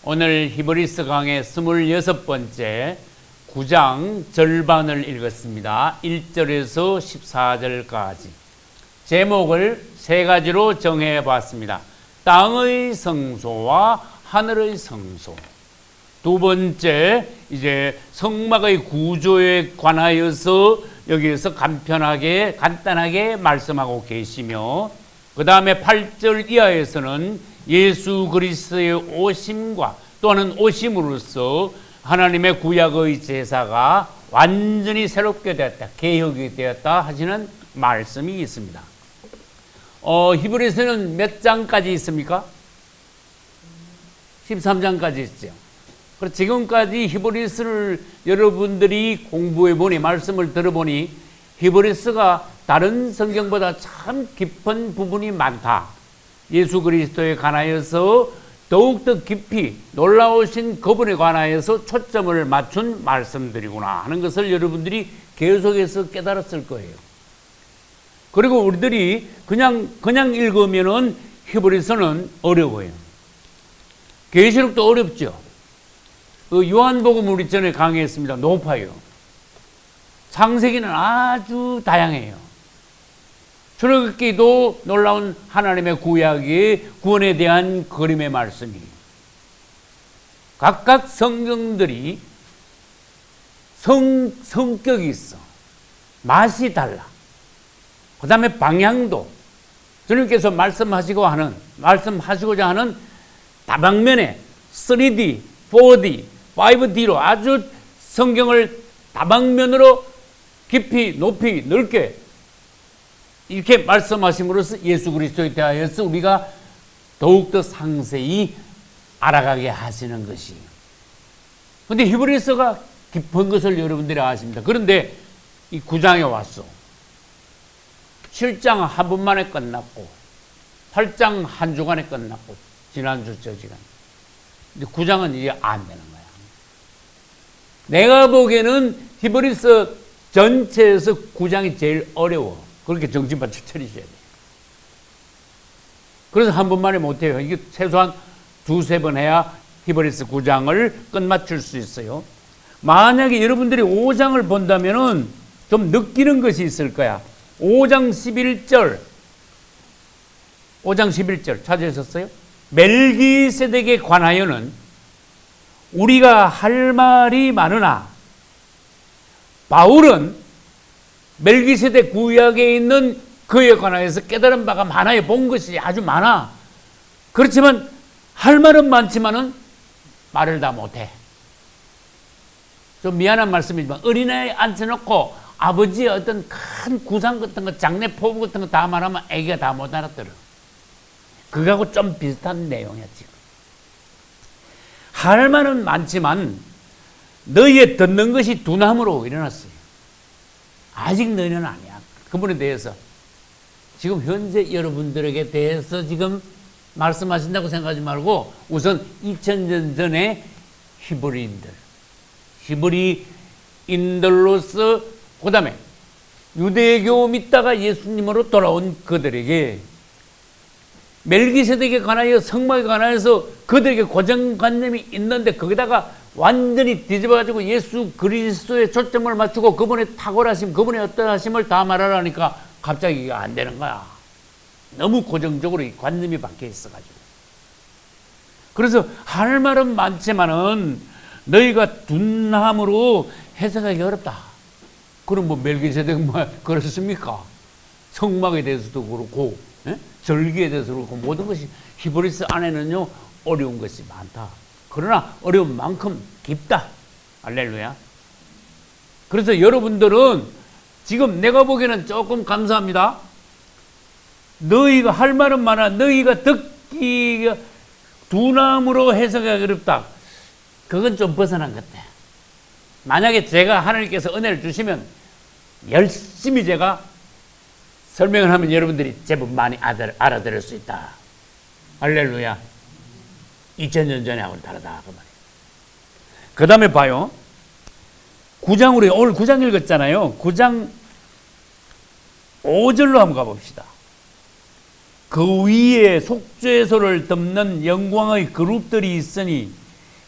오늘 히브리서 강의 26번째 9장 절반을 읽었습니다. 1절에서 14절까지. 제목을 세 가지로 정해 봤습니다. 땅의 성소와 하늘의 성소. 두 번째, 이제 성막의 구조에 관하여서 여기에서 간단하게 말씀하고 계시며, 그 다음에 8절 이하에서는 예수 그리스도의 오심과 또는 오심으로써 하나님의 구약의 제사가 완전히 새롭게 되었다, 개혁이 되었다 하시는 말씀이 있습니다. 히브리서는 몇 장까지 있습니까? 13장까지 있죠. 그래서 지금까지 히브리서를 여러분들이 공부해 보니, 말씀을 들어보니 히브리서가 다른 성경보다 참 깊은 부분이 많다. 예수 그리스도에 관하여서 더욱더 깊이 놀라우신 그분에 관하여서 초점을 맞춘 말씀들이구나 하는 것을 여러분들이 계속해서 깨달았을 거예요. 그리고 우리들이 그냥 읽으면은 히브리서는 어려워요. 계시록도 어렵죠. 요한복음 우리 전에 강의했습니다. 높아요. 창세기는 아주 다양해요. 출애굽기도 놀라운 하나님의 구약의 구원에 대한 그림의 말씀이, 각각 성경들이 성격이 있어. 맛이 달라. 그 다음에 방향도 주님께서 말씀하시고자 하는 다방면에 3D, 4D, 5D로 아주 성경을 다방면으로 깊이, 높이, 넓게 이렇게 말씀하심으로써 예수 그리스도에 대하여서 우리가 더욱더 상세히 알아가게 하시는 것이에요. 그런데 히브리서가 깊은 것을 여러분들이 아십니다. 그런데 이 9장에 왔어. 7장 한 번 만에 끝났고 8장 한 주간에 끝났고 지난주 저 시간. 근데 9장은 이제 안 되는 거야. 내가 보기에는 히브리서 전체에서 9장이 제일 어려워. 그렇게 정신만 추천이셔야 돼요. 그래서 한 번 만에 못해요. 이게 최소한 두세 번 해야 히브리서 9장을 끝마칠 수 있어요. 만약에 여러분들이 5장을 본다면은 좀 느끼는 것이 있을 거야. 5장 11절 찾으셨어요? 멜기세덱에 관하여는 우리가 할 말이 많으나, 바울은 멜기세덱 구약에 있는 그에 관하여서 깨달은 바가 많아요. 본 것이 아주 많아. 그렇지만 할 말은 많지만은 말을 다 못해. 좀 미안한 말씀이지만 어린애 앉혀놓고 아버지의 어떤 큰 구상 같은 거, 장례 포부 같은 거 다 말하면 애기가 다 못 알아들어. 그거하고 좀 비슷한 내용이야 지금. 할 말은 많지만 너희의 듣는 것이 둔함으로 일어났어요. 아직 너희는 아니야. 그분에 대해서 지금 현재 여러분들에게 대해서 지금 말씀하신다고 생각하지 말고 우선 2000년 전에 히브리인들로서, 그 다음에 유대교 믿다가 예수님으로 돌아온 그들에게 멜기세덱에 관하여, 성막에 관하여서 그들에게 고정관념이 있는데 거기다가 완전히 뒤집어가지고 예수 그리스도의 초점을 맞추고 그분의 탁월하심, 그분의 어떠하심을 다 말하라니까 갑자기 이게 안 되는 거야. 너무 고정적으로 이 관념이 박혀 있어가지고. 그래서 할 말은 많지만은 너희가 둔함으로 해석하기 어렵다. 그럼 뭐 멜기세덱 뭐 그렇습니까? 성막에 대해서도 그렇고, 절기에 대해서도 그렇고, 모든 것이 히브리서 안에는요 어려운 것이 많다. 그러나 어려운 만큼 깊다. 할렐루야. 그래서 여러분들은 지금 내가 보기에는 조금 감사합니다. 너희가 할 말은 많아. 너희가 듣기가 둔함으로 해석하기 어렵다. 그건 좀 벗어난 것 같아. 만약에 제가 하나님께서 은혜를 주시면 열심히 제가 설명을 하면 여러분들이 제법 많이 알아들을 수 있다. 할렐루야. 2000년 전에 하고는 다르다. 그 말이에요. 그 다음에 봐요. 9장, 우리 오늘 9장 읽었잖아요. 9장 5절로 한번 가봅시다. 그 위에 속죄소를 덮는 영광의 그룹들이 있으니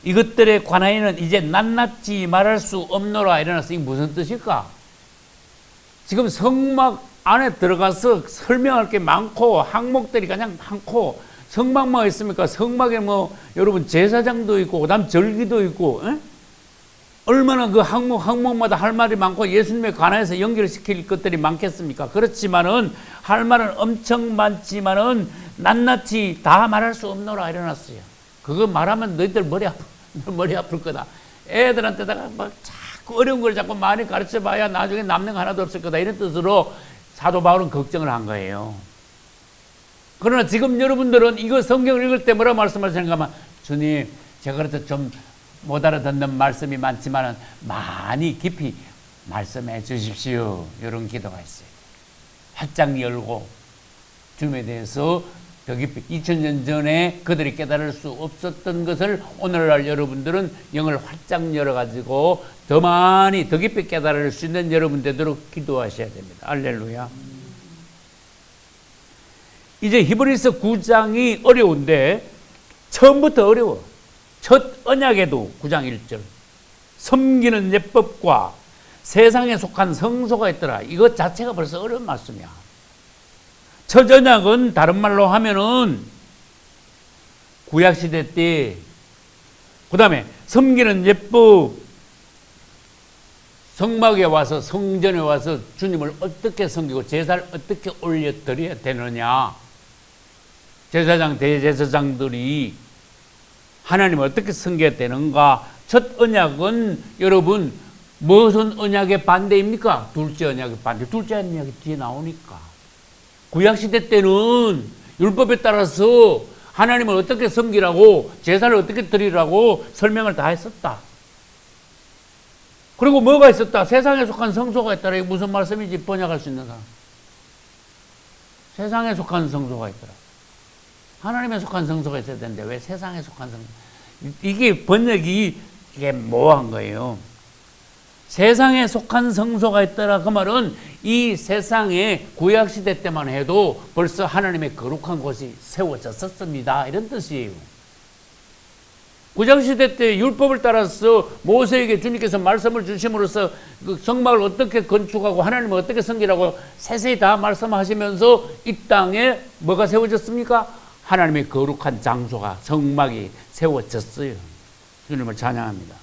이것들에 관하여는 이제 낱낱이 말할 수 없노라 이래놨어. 이게 무슨 뜻일까? 지금 성막 안에 들어가서 설명할 게 많고 항목들이 그냥 많고, 성막만 있습니까? 성막에 뭐 여러분 제사장도 있고 그다음 절기도 있고, 에? 얼마나 그 항목마다 할 말이 많고 예수님에 관해서 연결시킬 것들이 많겠습니까? 그렇지만은 할 말은 엄청 많지만은 낱낱이 다 말할 수 없노라 이래놨어요. 그거 말하면 너희들 머리 아플 거다. 애들한테다가 막 자꾸 어려운 걸 자꾸 많이 가르쳐 봐야 나중에 남는 거 하나도 없을 거다, 이런 뜻으로 사도 바울은 걱정을 한 거예요. 그러나 지금 여러분들은 이거 성경을 읽을 때 뭐라 말씀하시는가 하면, 주님, 제가 그래도 좀 못 알아듣는 말씀이 많지만 많이 깊이 말씀해 주십시오, 이런 기도가 있어요. 활짝 열고 주님에 대해서 더 깊이, 2000년 전에 그들이 깨달을 수 없었던 것을 오늘날 여러분들은 영을 활짝 열어가지고 더 많이 더 깊이 깨달을 수 있는 여러분 되도록 기도하셔야 됩니다. 할렐루야. 이제 히브리서 9장이 어려운데 처음부터 어려워. 첫 언약에도 9장 1절 섬기는 예법과 세상에 속한 성소가 있더라. 이것 자체가 벌써 어려운 말씀이야. 첫 언약은 다른 말로 하면은 구약시대 때, 그 다음에 섬기는 예법, 성막에 와서 성전에 와서 주님을 어떻게 섬기고 제사를 어떻게 올려드려야 되느냐, 제사장 대제사장들이 하나님을 어떻게 섬겨야 되는가. 첫 언약은 여러분 무슨 언약의 반대입니까? 둘째 언약의 반대. 둘째 언약이 뒤에 나오니까. 구약시대 때는 율법에 따라서 하나님을 어떻게 섬기라고, 제사를 어떻게 드리라고 설명을 다 했었다. 그리고 뭐가 있었다? 세상에 속한 성소가 있더라. 이게 무슨 말씀인지 번역할 수 있는 사람. 세상에 속한 성소가 있더라. 하나님에 속한 성소가 있어야 되는데 왜 세상에 속한 성소? 이게 번역이 이게 모호한 거예요. 세상에 속한 성소가 있더라. 그 말은 이 세상에 구약시대 때만 해도 벌써 하나님의 거룩한 곳이 세워졌었습니다, 이런 뜻이에요. 구약시대 때 율법을 따라서 모세에게 주님께서 말씀을 주심으로써 그 성막을 어떻게 건축하고 하나님을 어떻게 섬기라고 세세히 다 말씀하시면서 이 땅에 뭐가 세워졌습니까? 하나님의 거룩한 장소가, 성막이 세워졌어요. 주님을 찬양합니다.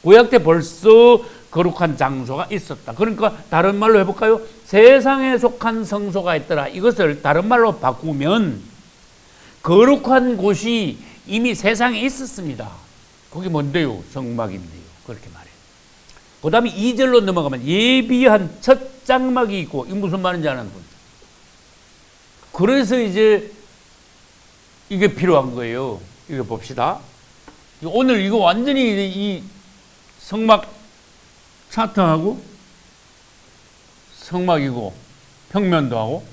구약 때 벌써 거룩한 장소가 있었다. 그러니까 다른 말로 해볼까요? 세상에 속한 성소가 있더라. 이것을 다른 말로 바꾸면 거룩한 곳이 이미 세상에 있었습니다. 그게 뭔데요? 성막인데요. 그렇게 말해요. 그 다음에 2절로 넘어가면 예비한 첫 장막이 있고, 이게 무슨 말인지 아는 분. 그래서 이제 이게 필요한 거예요. 이거 봅시다. 오늘 이거 완전히 이 성막 차트하고 성막이고 평면도 하고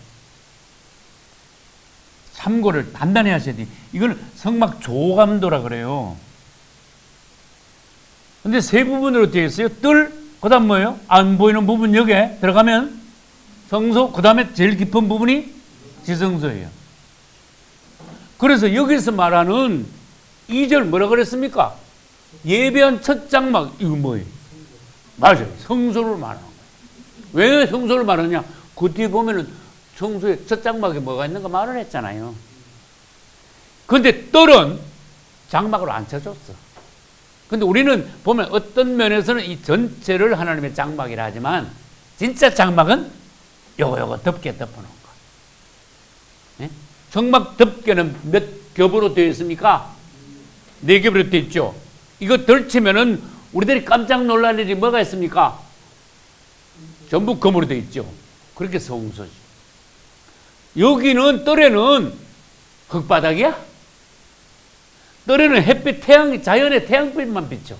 참고를 단단히 하셔야 돼요. 이거는 성막 조감도라 그래요. 근데 세 부분으로 되어 있어요. 뜰, 그 다음 뭐예요? 안 보이는 부분 여기에 들어가면 성소, 그 다음에 제일 깊은 부분이 지성소예요. 그래서 여기서 말하는 2절 뭐라 그랬습니까? 예배한 첫 장막, 이거 뭐예요? 맞아요. 성소를 말하는 거예요. 왜 성소를 말하냐? 그 뒤에 보면은 성소의 첫 장막에 뭐가 있는가 말을 했잖아요. 근데 뜰은 장막으로 안 쳐줬어. 근데 우리는 보면 어떤 면에서는 이 전체를 하나님의 장막이라 하지만 진짜 장막은 요거 덮개 덮어놓은 거. 네? 성막 덮개는 몇 겹으로 되어 있습니까? 4겹으로 되어 있죠. 이거 덜치면은 우리들이 깜짝 놀랄 일이 뭐가 있습니까? 전부 금으로 되어 있죠. 그렇게 성소지. 여기는 뜰에는 흙바닥이야? 뜰에는 햇빛, 태양, 자연의 태양빛만 비쳐.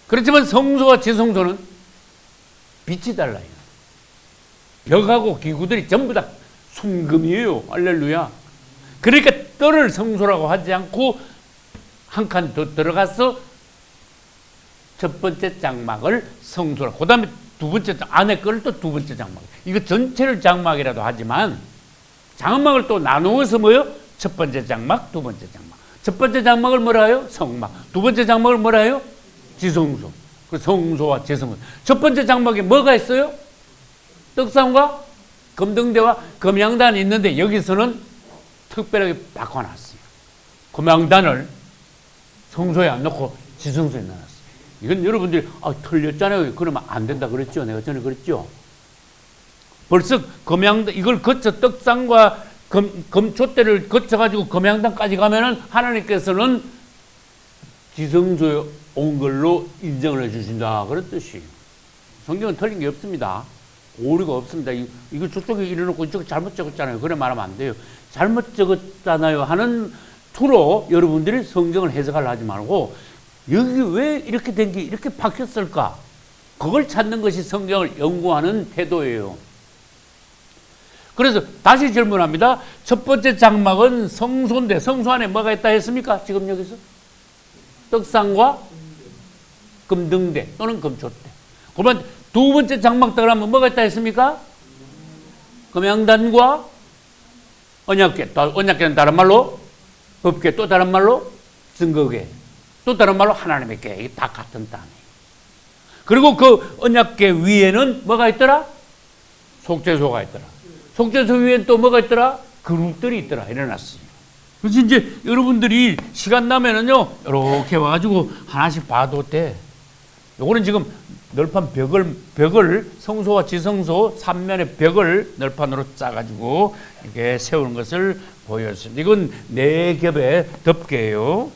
그렇지만 성소와 지성소는 빛이 달라요. 벽하고 기구들이 전부 다 순금이에요. 할렐루야. 그러니까 뜰을 성소라고 하지 않고 한 칸 더 들어가서 첫 번째 장막을 성소라고, 그 다음에 두 번째 안에 걸 또 두 번째 장막. 이거 전체를 장막이라도 하지만 장막을 또 나누어서 뭐요? 첫 번째 장막, 두 번째 장막. 첫 번째 장막을 뭐라 해요? 성막. 두 번째 장막을 뭐라 해요? 지성소. 그 성소와 지성소. 첫 번째 장막에 뭐가 있어요? 떡상과 금등대와 금양단이 있는데 여기서는 특별하게 바꿔놨어요. 금양단을 성소에 안 넣고 지성소에 넣어놨어요. 이건 여러분들이 틀렸잖아요. 그러면 안 된다 그랬죠. 내가 전에 그랬죠. 벌써 금양단 이걸 거쳐 떡상과 금촛대를 거쳐가지고 금양단까지 가면은 하나님께서는 지성소에 온 걸로 인정을 해주신다 그런 뜻이에요. 성경은 틀린 게 없습니다. 오류가 없습니다. 이거 저쪽에 이래놓고 이쪽 잘못 적었잖아요. 그래 말하면 안 돼요. 잘못 적었잖아요 하는 투로 여러분들이 성경을 해석하려 하지 말고 여기 왜 이렇게 된 게 이렇게 바뀌었을까? 그걸 찾는 것이 성경을 연구하는 태도예요. 그래서 다시 질문합니다. 첫 번째 장막은 성소인데 성소 안에 뭐가 있다 했습니까? 지금 여기서 떡상과 금등대 또는 금촛대. 그러면 두 번째 장막 들어가면 뭐가 있다 했습니까? 금양단과 언약궤. 언약궤는 다른 말로 법궤, 또 다른 말로 증거궤, 또 다른 말로 하나님의 궤. 이게 다 같은 단어예요. 그리고 그 언약궤 위에는 뭐가 있더라? 속죄소가 있더라. 속죄소 위에는 또 뭐가 있더라? 그룹들이 있더라. 일어났어요. 그래서 이제 여러분들이 시간 나면은요, 이렇게 와가지고 하나씩 봐도 돼. 요거는 지금 널판 벽을 성소와 지성소 3면의 벽을 널판으로 짜가지고 이렇게 세우는 것을 보여줬습니다. 이건 4겹의 덮개예요.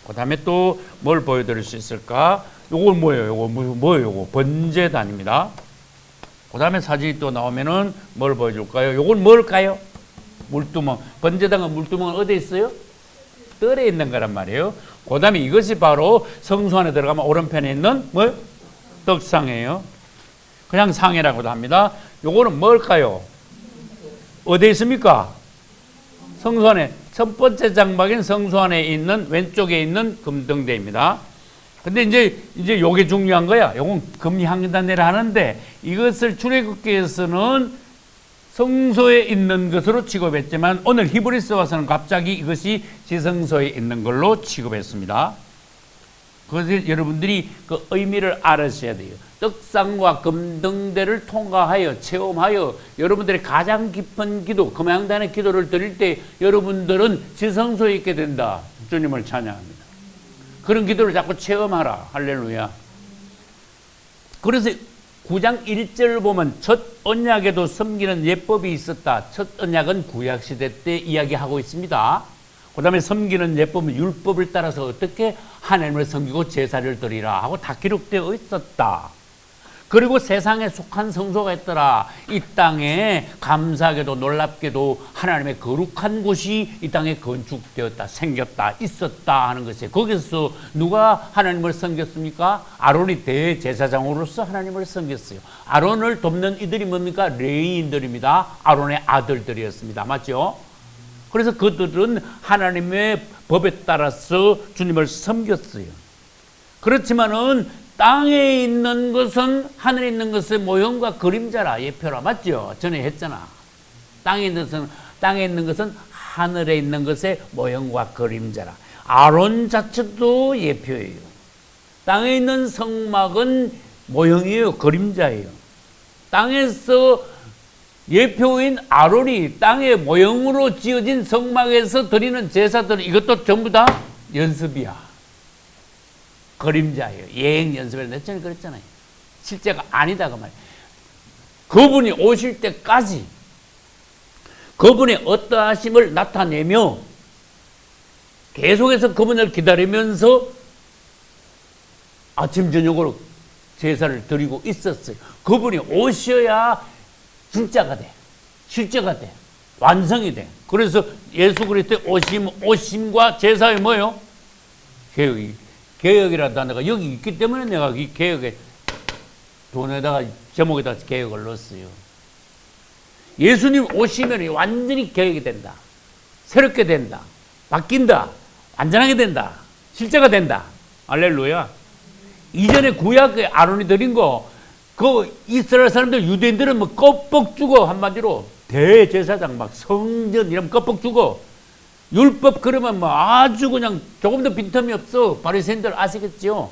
그 다음에 또 뭘 보여드릴 수 있을까? 요건 뭐예요? 요거 뭐예요? 요거 번제단입니다. 그 다음에 사진이 또 나오면은 뭘 보여줄까요? 요건 뭘까요? 물두멍. 번제단과 물두멍은 어디에 있어요? 뜰에 있는 거란 말이에요. 그 다음에 이것이 바로 성소 안에 들어가면 오른편에 있는 뭐? 떡상이에요. 그냥 상이라고도 합니다. 요거는 뭘까요? 어디에 있습니까? 성소 안에. 첫 번째 장막인 성소 안에 있는 왼쪽에 있는 금등대입니다. 근데 이제 요게 중요한 거야. 요건 금향단이라 하는데 이것을 출애굽기에서는 성소에 있는 것으로 취급했지만 오늘 히브리서 와서는 갑자기 이것이 지성소에 있는 걸로 취급했습니다. 그래서 여러분들이 그 의미를 알으셔야 돼요. 떡상과 금등대를 통과하여 체험하여 여러분들의 가장 깊은 기도, 금양단의 기도를 드릴 때 여러분들은 지성소에 있게 된다. 주님을 찬양합니다. 그런 기도를 자꾸 체험하라. 할렐루야. 그래서 9장 1절을 보면 첫 언약에도 섬기는 예법이 있었다. 첫 언약은 구약시대 때 이야기하고 있습니다. 그 다음에 섬기는 예법은 율법을 따라서 어떻게 하나님을 섬기고 제사를 드리라 하고 다 기록되어 있었다. 그리고 세상에 속한 성소가 있더라. 이 땅에 감사하게도 놀랍게도 하나님의 거룩한 곳이 이 땅에 건축되었다, 생겼다, 있었다 하는 것이에요. 거기서 누가 하나님을 섬겼습니까? 아론이 대제사장으로서 하나님을 섬겼어요. 아론을 돕는 이들이 뭡니까? 레위인들입니다. 아론의 아들들이었습니다. 맞죠? 그래서 그들은 하나님의 법에 따라서 주님을 섬겼어요. 그렇지만은 땅에 있는 것은 하늘에 있는 것의 모형과 그림자라, 예표라. 맞죠? 전에 했잖아. 땅에 있는 것은 하늘에 있는 것의 모형과 그림자라. 아론 자체도 예표예요. 땅에 있는 성막은 모형이에요, 그림자예요. 땅에서 예표인 아론이 땅의 모형으로 지어진 성막에서 드리는 제사들은 이것도 전부 다 연습이야. 그림자예요. 예행 연습을 내 전에 그랬잖아요. 실제가 아니다 그 말이에요. 그분이 오실 때까지 그분의 어떠하심을 나타내며 계속해서 그분을 기다리면서 아침 저녁으로 제사를 드리고 있었어요. 그분이 오셔야 진짜가 돼. 실제가 돼. 완성이 돼. 그래서 예수 그리스도의 오심과 제사의 뭐예요? 개혁이라는 단어가 여기 있기 때문에 내가 이 개혁에 돈에다가 제목에다 개혁을 넣었어요. 예수님 오시면 완전히 개혁이 된다. 새롭게 된다. 바뀐다. 완전하게 된다. 실제가 된다. 할렐루야. 이전에 구약의 아론이 드린 거, 그 이스라엘 사람들, 유대인들은 뭐 껍벅 죽어. 한마디로 대제사장 막 성전 이러면 껍벅 죽어. 율법 그러면 뭐 아주 그냥 조금도 빈틈이 없어. 바리새인들 아시겠죠?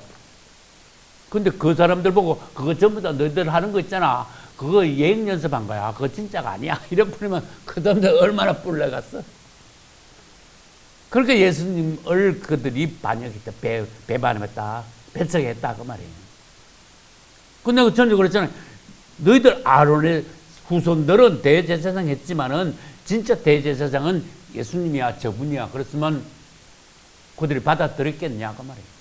근데 그 사람들 보고 그거 전부 다 너희들 하는 거 있잖아. 그거 예행 연습한 거야. 그거 진짜가 아니야. 이런 뿐이면 그 사람들 얼마나 뿔나갔어. 그러니까 예수님을 그들이 반역했다. 배반했다. 배척했다. 그 말이에요. 근데 그 전에 그랬잖아요. 너희들 아론의 후손들은 대제사장 했지만은 진짜 대제사장은 예수님이야, 저분이야. 그랬으면 그들이 받아들였겠냐. 그 말이에요.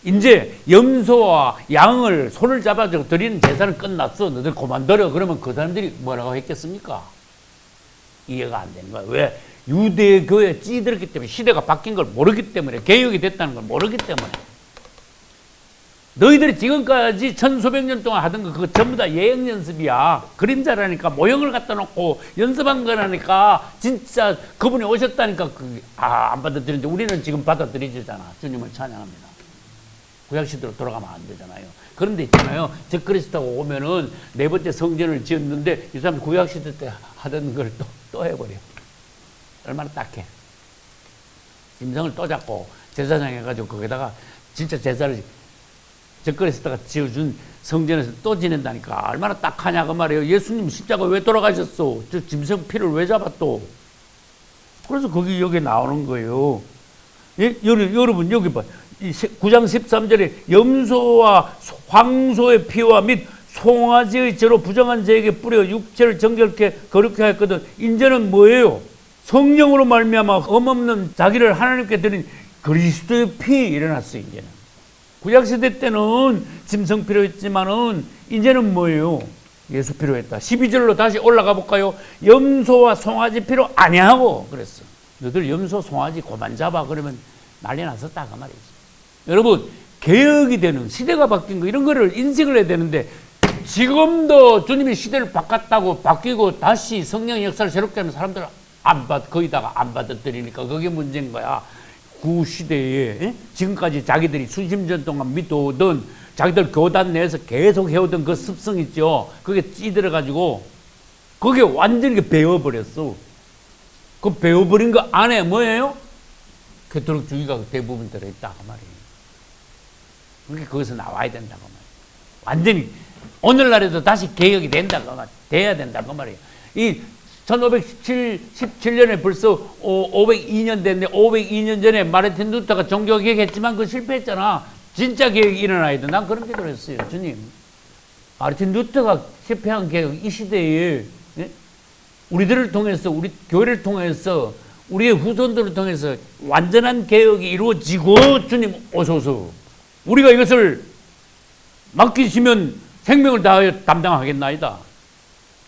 이제 염소와 양을 손을 잡아서 드리는 제사는 끝났어. 너희들 그만둬라. 그러면 그 사람들이 뭐라고 했겠습니까? 이해가 안 되는 거야. 왜? 유대교에 찌들었기 때문에, 시대가 바뀐 걸 모르기 때문에, 개혁이 됐다는 걸 모르기 때문에. 너희들이 지금까지 천수백 년 동안 하던 거 그거 전부 다 예행 연습이야. 그림자라니까, 모형을 갖다 놓고 연습한 거라니까. 진짜 그분이 오셨다니까 안 받아들이는데 우리는 지금 받아들이잖아. 주님을 찬양합니다. 구약시대로 돌아가면 안 되잖아요. 그런데 있잖아요. 적그리스도가 오면은 네 번째 성전을 지었는데 이 사람 구약시대 때 하던 걸 또 해버려. 얼마나 딱해. 짐승을 또 잡고 제사장 해가지고 거기다가 진짜 제사를 적그리스도가 지어준 성전에서 또 지낸다니까. 얼마나 딱하냐 그 말이에요. 예수님 십자가 왜 돌아가셨어? 저 짐승 피를 왜 잡았어? 그래서 여기 나오는 거예요. 예? 여러분 여기 봐. 9장 13절에 염소와 황소의 피와 및 송아지의 죄로 부정한 자에게 뿌려 육체를 정결케 거룩케 하였거든. 이제는 뭐예요? 성령으로 말미암아 흠없는 자기를 하나님께 드린 그리스도의 피 일어났어요. 이제는 구약시대 때는 짐승 필요했지만은 이제는 뭐예요? 예수 필요했다. 12절로 다시 올라가 볼까요? 염소와 송아지 필요 아니하고 그랬어. 너들 염소 송아지 그만 잡아. 그러면 난리 났었다 그 말이지. 여러분, 개혁이 되는, 시대가 바뀐 거 이런 거를 인식을 해야 되는데 지금도 주님이 시대를 바뀌고 다시 성령의 역사를 새롭게 하면 사람들은 거기다가 안 받아들이니까 그게 문제인 거야. 구시대에 지금까지 자기들이 수십 년 동안 믿어오던, 자기들 교단 내에서 계속 해오던 그 습성 있죠. 그게 찌들어가지고 그게 완전히 배워버렸어. 그 배워버린 거 안에 뭐예요? 캐톨릭주의가 대부분 들어있다 그 말이에요. 그러니까 거기서 나와야 된다고 말이에요. 완전히 오늘날에도 다시 개혁이 된다고 말이에요. 돼야 된다고 말이에요. 이 1517년에 벌써 502년 됐는데 502년 전에 마르틴 루터가 종교 개혁했지만 그거 실패했잖아. 진짜 개혁이 일어나야 돼. 난 그런 기도를 했어요. 주님, 마르틴 루터가 실패한 개혁 이 시대에 우리들을 통해서, 우리 교회를 통해서, 우리의 후손들을 통해서 완전한 개혁이 이루어지고 주님 오소서. 우리가 이것을 맡기시면 생명을 다하여 담당하겠나이다.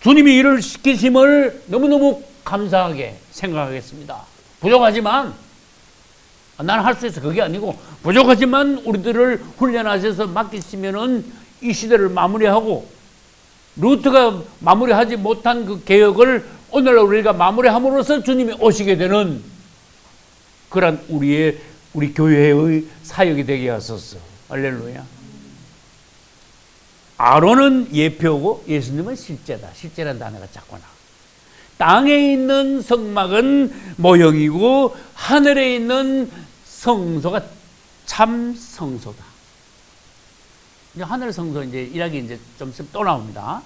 주님이 일을 시키심을 너무너무 감사하게 생각하겠습니다. 부족하지만, 나는 할 수 있어. 그게 아니고, 부족하지만 우리들을 훈련하셔서 맡기시면은 이 시대를 마무리하고, 루트가 마무리하지 못한 그 개혁을 오늘날 우리가 마무리함으로써 주님이 오시게 되는 그런 우리 교회의 사역이 되게 하소서. 할렐루야. 아론은 예표고 예수님은 실제다. 실제라는 단어가 자꾸 나와. 땅에 있는 성막은 모형이고 하늘에 있는 성소가 참 성소다. 이제 하늘 성소 이제 이야기 이제 좀 있으면 또 나옵니다.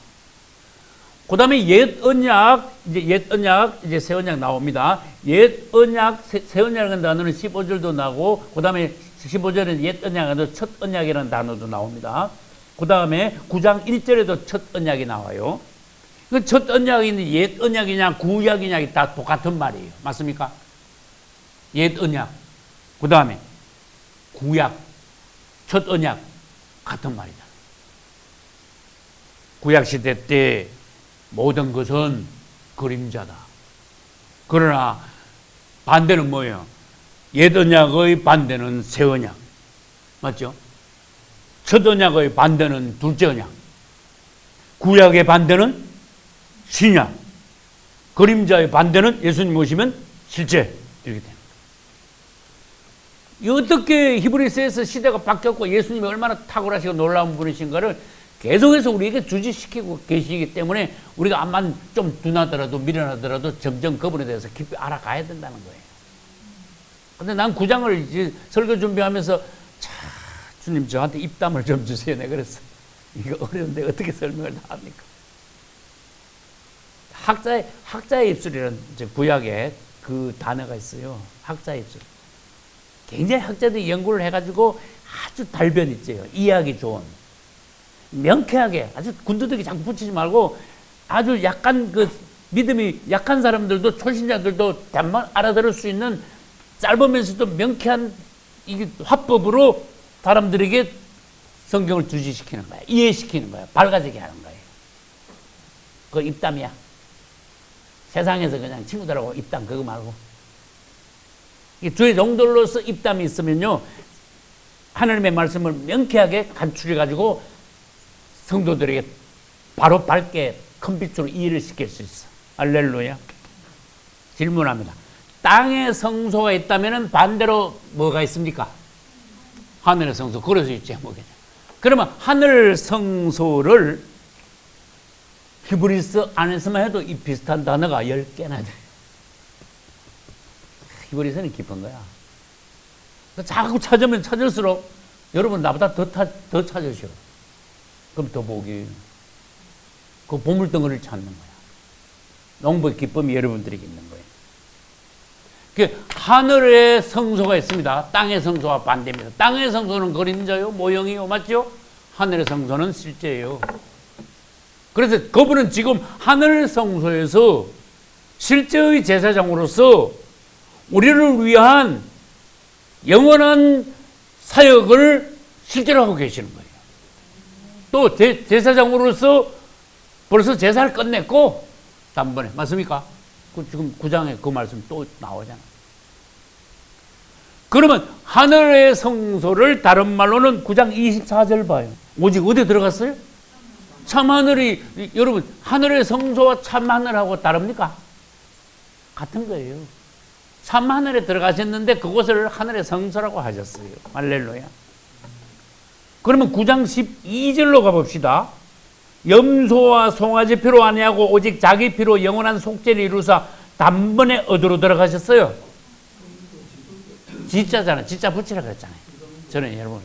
그 다음에 옛 언약, 이제 새 언약 나옵니다. 옛 언약, 새 언약이라는 단어는 15절도 나오고, 그 다음에 15절에는 옛 언약에도 첫 언약이라는 단어도 나옵니다. 그 다음에 9장 1절에도 첫 언약이 나와요. 그 첫 언약이 옛 언약이냐, 구약이냐, 다 똑같은 말이에요. 맞습니까? 옛 언약, 그 다음에 구약, 첫 언약, 같은 말이다. 구약시대 때 모든 것은 그림자다. 그러나 반대는 뭐예요? 옛 언약의 반대는 새 언약. 맞죠? 첫 언약의 반대는 둘째 언약. 구약의 반대는 신약. 그림자의 반대는 예수님 오시면 실제. 이렇게 됩니다. 어떻게 히브리서에서 시대가 바뀌었고 예수님이 얼마나 탁월하시고 놀라운 분이신가를 계속해서 우리에게 주지시키고 계시기 때문에 우리가 암만 좀 둔하더라도 미련하더라도 점점 그분에 대해서 깊이 알아가야 된다는 거예요. 근데 난 9장을 이제 설교 준비하면서 주님 저한테 입담을 좀 주세요. 내가 그랬어. 이거 어려운데 어떻게 설명을 다 합니까? 학자의 입술이라는 구약에 그 단어가 있어요. 학자의 입술. 굉장히 학자들이 연구를 해가지고 아주 달변 있죠. 이해하기 좋은. 명쾌하게 아주 군더더기 자꾸 붙이지 말고 아주 약간 그 믿음이 약한 사람들도 초신자들도 단만 알아들을 수 있는 짧으면서도 명쾌한 이 화법으로 사람들에게 성경을 주지시키는 거야. 이해시키는 거야. 밝아지게 하는 거예요. 그거 입담이야. 세상에서 그냥 친구들하고 입담 그거 말고. 주의 종들로서 입담이 있으면요. 하나님의 말씀을 명쾌하게 간추려가지고 성도들에게 바로 밝게 큰 빛으로 이해를 시킬 수 있어. 할렐루야. 질문합니다. 땅에 성소가 있다면 반대로 뭐가 있습니까? 하늘의 성소. 그럴 수 있지. 뭐겠냐. 그러면 하늘 성소를 히브리서 안에서만 해도 이 비슷한 단어가 10개나 돼. 히브리서는 깊은 거야. 자꾸 찾으면 찾을수록 여러분 나보다 더 찾으셔. 그럼 더 보기. 그 보물덩어리를 찾는 거야. 농부의 기쁨이 여러분들에게 있는 거예요. 그 하늘의 성소가 있습니다. 땅의 성소와 반대입니다. 땅의 성소는 그림자요, 모형이요, 맞죠? 하늘의 성소는 실제예요. 그래서 그분은 지금 하늘 성소에서 실제의 제사장으로서 우리를 위한 영원한 사역을 실제로 하고 계시는 거예요. 또 제사장으로서 벌써 제사를 끝냈고 단번에 맞습니까? 지금 9장에 그 말씀 또 나오잖아. 그러면 하늘의 성소를 다른 말로는 9장 24절 봐요. 오직 어디 들어갔어요? 참하늘이, 여러분 하늘의 성소와 참하늘하고 다릅니까? 같은 거예요. 참하늘에 들어가셨는데 그곳을 하늘의 성소라고 하셨어요. 할렐루야. 그러면 9장 12절로 가봅시다. 염소와 송아지 피로 아니하고 오직 자기 피로 영원한 속죄를 이루사 단번에 어디로 들어가셨어요? 지자잖아요. 지자 붙이라고 했잖아요. 저는 여러분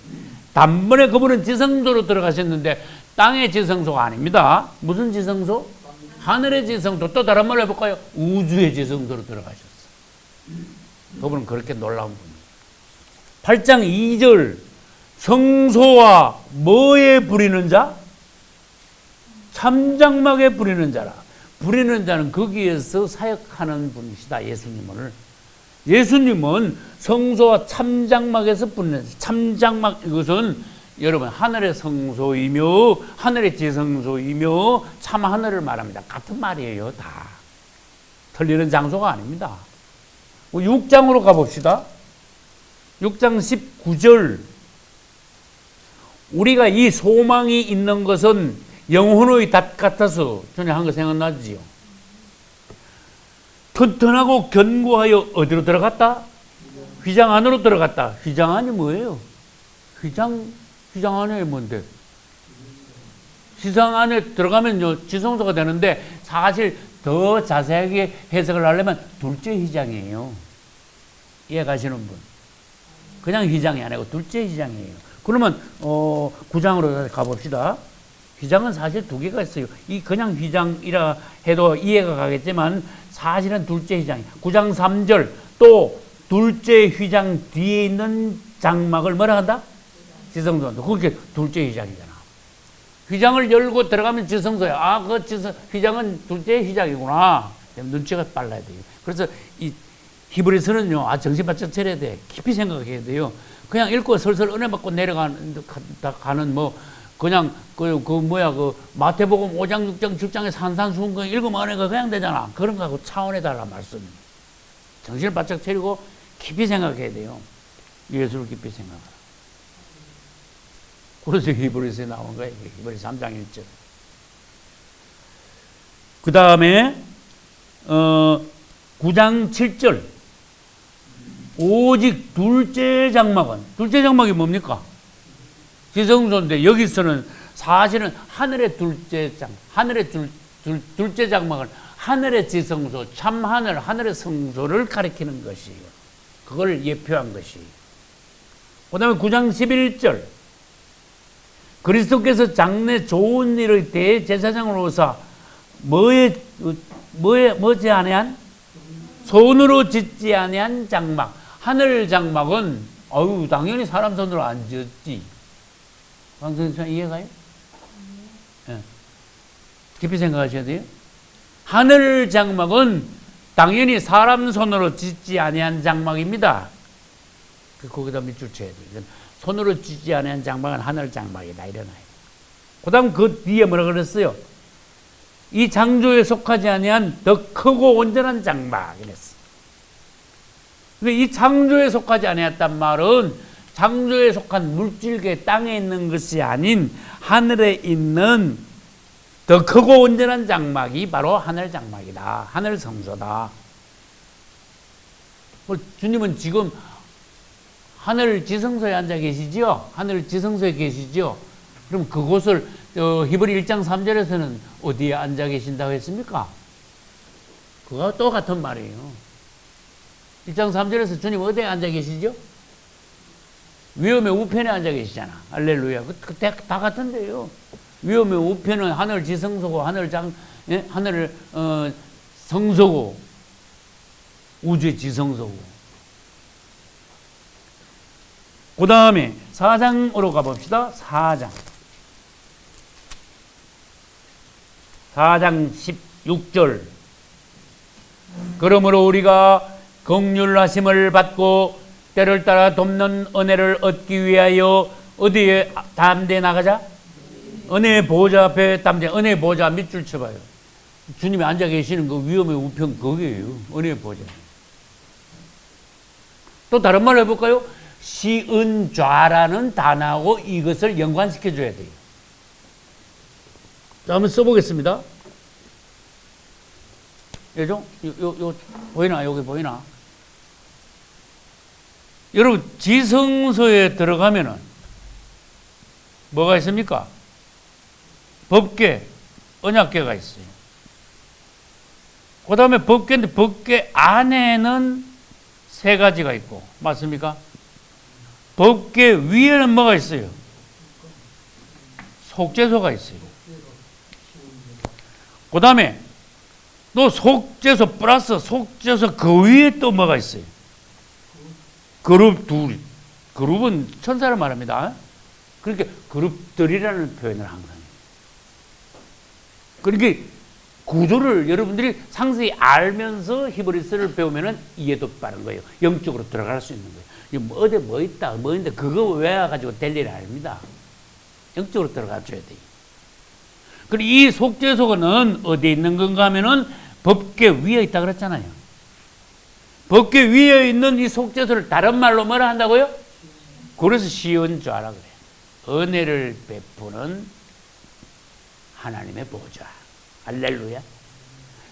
단번에 그분은 지성소로 들어가셨는데 땅의 지성소가 아닙니다. 무슨 지성소? 하늘의 지성소. 또 다른 말로 해볼까요? 우주의 지성소로 들어가셨어요. 그분은 그렇게 놀라운 분이에요. 8장 2절 성소와 뭐에 부리는 자? 참장막에 부리는 자라. 부리는 자는 거기에서 사역하는 분이시다. 예수님은 성소와 참장막에서 부리는 자. 참장막 이것은 여러분 하늘의 성소이며 하늘의 지성소이며 참 하늘을 말합니다. 같은 말이에요. 다 틀리는 장소가 아닙니다. 6장으로 가봅시다. 6장 19절 우리가 이 소망이 있는 것은 영혼의 닷 같아서 전에 한 거 생각나지요. 튼튼하고 견고하여 어디로 들어갔다? 휘장 안으로 들어갔다. 휘장 안이 뭐예요? 휘장 안에 뭔데? 휘장 안에 들어가면요 지성소가 되는데 사실 더 자세하게 해석을 하려면 둘째 휘장이에요. 이해 가시는 분? 그냥 휘장이 아니고 둘째 휘장이에요. 그러면 9장으로 가봅시다. 휘장은 사실 두 개가 있어요. 이 그냥 휘장이라 해도 이해가 가겠지만 사실은 둘째 휘장이에요. 9장 3절 또 둘째 휘장 뒤에 있는 장막을 뭐라 한다? 지성소한다. 그게 둘째 휘장이잖아. 휘장을 열고 들어가면 지성소야. 아, 그 휘장은 둘째 휘장이구나. 눈치가 빨라야 돼요. 그래서 이 히브리서는요, 정신 바짝 차려야 돼. 깊이 생각해야 돼요. 그냥 읽고 설설 은혜 받고 내려가는 그냥 마태복음 5장, 6장, 7장에 산산수훈 읽으면 은혜가 그냥 되잖아. 그런 거하고 차원에 달라 말씀. 정신을 바짝 차리고 깊이 생각해야 돼요. 예수를 깊이 생각하라. 그래서 히브리서에 나온 거예요. 히브리서 3장 1절. 그 다음에 9장 7절. 오직 둘째 장막은, 둘째 장막이 뭡니까? 지성소인데 여기서는 사실은 하늘의 둘째 장막은 하늘의 지성소, 참 하늘, 하늘의 성소를 가리키는 것이에요. 그걸 예표한 것이. 그 다음에 9장 11절. 그리스도께서 장래 좋은 일의 대제사장으로서 뭐지 아니한? 손으로 짓지 아니한 장막. 하늘 장막은 당연히 사람 손으로 안 지었지. 강선생 이해가요? 네. 깊이 생각하셔야 돼요. 하늘 장막은 당연히 사람 손으로 짓지 아니한 장막입니다. 거기다 밑줄 쳐야 돼요. 손으로 짓지 아니한 장막은 하늘 장막이다 이러나요. 그다음 그 뒤에 뭐라 그랬어요? 이 창조에 속하지 아니한 더 크고 온전한 장막 이랬어. 이 창조에 속하지 아니었단 말은 창조에 속한 물질계 땅에 있는 것이 아닌 하늘에 있는 더 크고 온전한 장막이 바로 하늘 장막이다. 하늘 성소다. 주님은 지금 하늘 지성소에 앉아 계시지요? 하늘 지성소에 계시지요? 그럼 그곳을 히브리 1장 3절에서는 어디에 앉아 계신다고 했습니까? 그거와 똑같은 말이에요. 1장 3절에서 주님 어디에 앉아 계시죠? 위엄의 우편에 앉아 계시잖아. 할렐루야. 다 같은데요. 위엄의 우편은 하늘 지성소고 하늘 성소고 우주의 지성소고. 그 다음에 4장으로 가봅시다. 4장 16절. 그러므로 우리가 긍휼하심을 받고 때를 따라 돕는 은혜를 얻기 위하여 어디에 담대히 나가자? 은혜의 보좌 앞에 담대히. 은혜의 보좌 밑줄 쳐봐요. 주님이 앉아 계시는 그 위엄의 우편 거기에요. 은혜의 보좌. 또 다른 말로 해볼까요? 시은좌라는 단어하고 이것을 연관시켜 줘야 돼요. 자, 한번 써보겠습니다. 예죠? 보이나? 여기 보이나? 여러분, 지성소에 들어가면은 뭐가 있습니까? 법궤, 언약궤가 있어요. 그 다음에 법궤인데 법궤 안에는 세 가지가 있고, 맞습니까? 법궤 위에는 뭐가 있어요? 속죄소가 있어요. 그 다음에 또 속죄소 플러스 속죄소 그 위에 또 뭐가 있어요? 그룹 둘. 그룹은 천사를 말합니다. 그러니까 그룹들이라는 표현을 항상 해요. 그러니까 구조를 여러분들이 상세히 알면서 히브리서를 배우면 이해도 빠른 거예요. 영적으로 들어갈 수 있는 거예요. 뭐 어디 뭐 있다, 뭐 있는데 그거 외워가지고 될 일이 아닙니다. 영적으로 들어가줘야 돼요. 그리고 이 속죄소는 어디에 있는 건가 하면은 법궤 위에 있다 그랬잖아요. 법궤 위에 있는 이 속죄소를 다른 말로 뭐라 한다고요? 그래서 시은좌라 그래요. 은혜를 베푸는 하나님의 보좌. 할렐루야.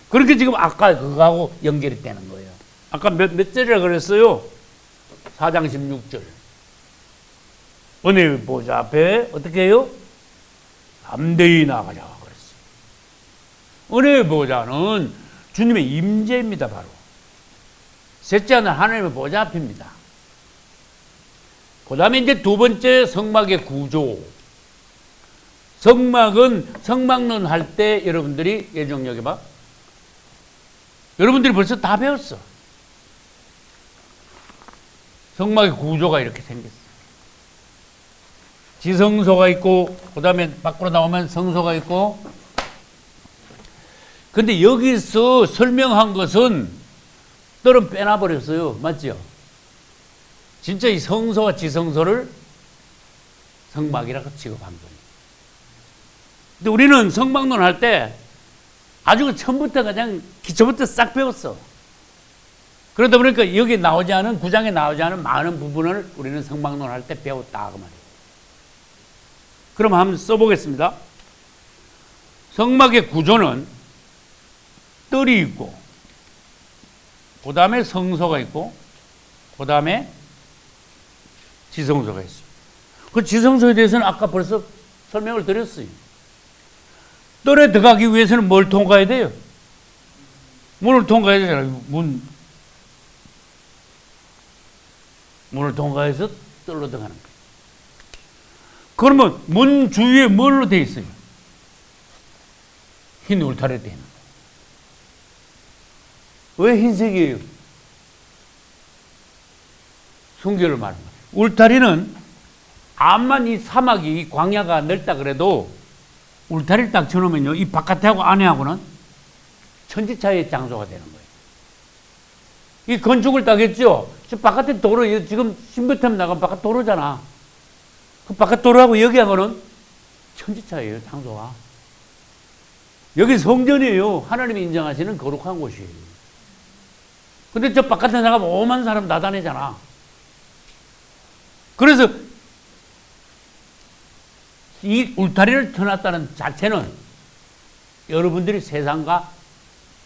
그렇게 지금 아까 그거하고 연결이 되는 거예요. 아까 몇 절이라 그랬어요? 4장 16절. 은혜의 보좌 앞에 어떻게 해요? 담대히 나가자 그랬어요. 은혜의 보좌는 주님의 임재입니다. 바로 셋째 하늘 하나님의 보좌 앞입니다. 그 다음에 이제 두 번째 성막의 구조. 성막은 성막론 할 때 여러분들이 예정역에 봐. 여러분들이 벌써 다 배웠어. 성막의 구조가 이렇게 생겼어. 지성소가 있고, 그 다음에 밖으로 나오면 성소가 있고. 근데 여기서 설명한 것은 뜰은 빼놔버렸어요. 맞죠? 진짜 이 성소와 지성소를 성막이라고 취급한 거예요. 근데 우리는 성막론 할 때 아주 처음부터 그냥 기초부터 싹 배웠어. 그러다 보니까 여기 나오지 않은, 9장에 나오지 않은 많은 부분을 우리는 성막론 할 때 배웠다. 그 말이에요. 그럼 한번 써보겠습니다. 성막의 구조는 뜰이 있고, 그 다음에 성소가 있고, 그 다음에 지성소가 있어요. 그 지성소에 대해서는 아까 벌써 설명을 드렸어요. 뜰에 들어가기 위해서는 뭘 통과해야 돼요? 문을 통과해야 되잖아요. 문을 통과해서 뜰로 들어가는 거예요. 그러면 문 주위에 뭘로 되어 있어요? 흰 울타리로 되어 있는 거예요. 왜 흰색이에요? 순교를 말하는 거예요. 울타리는 암만 이 사막이 이 광야가 넓다 그래도 울타리를 딱 쳐놓으면요, 이 바깥하고 안에하고는 천지차이의 장소가 되는 거예요. 이 건축을 딱 했죠? 저 바깥에 도로, 지금 신부템 나가면 바깥 도로잖아. 그 바깥 도로하고 여기하고는 천지차이예요, 장소가. 여기 성전이에요. 하나님이 인정하시는 거룩한 곳이에요. 근데 저 바깥에 나가면 오만 사람 나다니잖아. 그래서 이 울타리를 쳐놨다는 자체는 여러분들이 세상과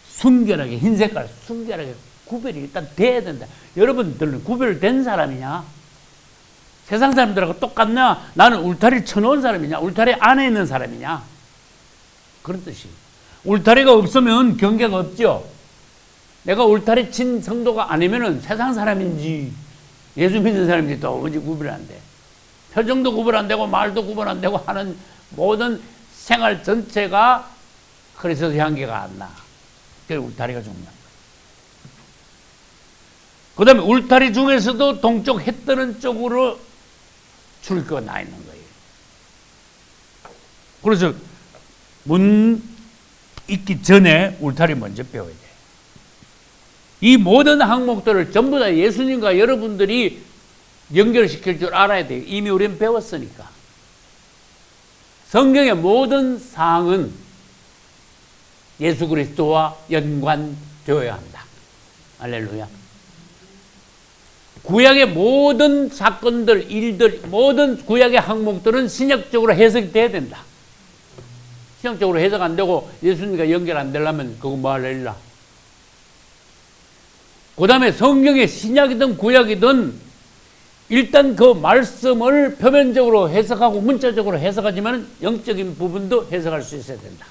순결하게, 흰 색깔 순결하게 구별이 일단 돼야 된다. 여러분들은 구별된 사람이냐? 세상 사람들하고 똑같냐? 나는 울타리를 쳐놓은 사람이냐? 울타리 안에 있는 사람이냐? 그런 뜻이에요. 울타리가 없으면 경계가 없죠. 내가 울타리 친 성도가 아니면은 세상 사람인지 예수 믿는 사람인지 도무지 구별 안 돼. 표정도 구별 안 되고 말도 구별 안 되고 하는 모든 생활 전체가 그리스도 향기가 안 나. 그래서 울타리가 중요한 거예요. 그 다음에 울타리 중에서도 동쪽 해 뜨는 쪽으로 출입구가 나 있는 거예요. 그래서 문 있기 전에 울타리 먼저 배워야 돼요. 이 모든 항목들을 전부 다 예수님과 여러분들이 연결시킬 줄 알아야 돼요. 이미 우리는 배웠으니까. 성경의 모든 사항은 예수 그리스도와 연관되어야 한다. 할렐루야. 구약의 모든 사건들, 일들, 모든 구약의 항목들은 신약적으로 해석이 돼야 된다. 신약적으로 해석 안 되고 예수님과 연결 안 되려면 그거 뭐 할 일이라. 그 다음에 성경의 신약이든 구약이든 일단 그 말씀을 표면적으로 해석하고 문자적으로 해석하지만 영적인 부분도 해석할 수 있어야 된다.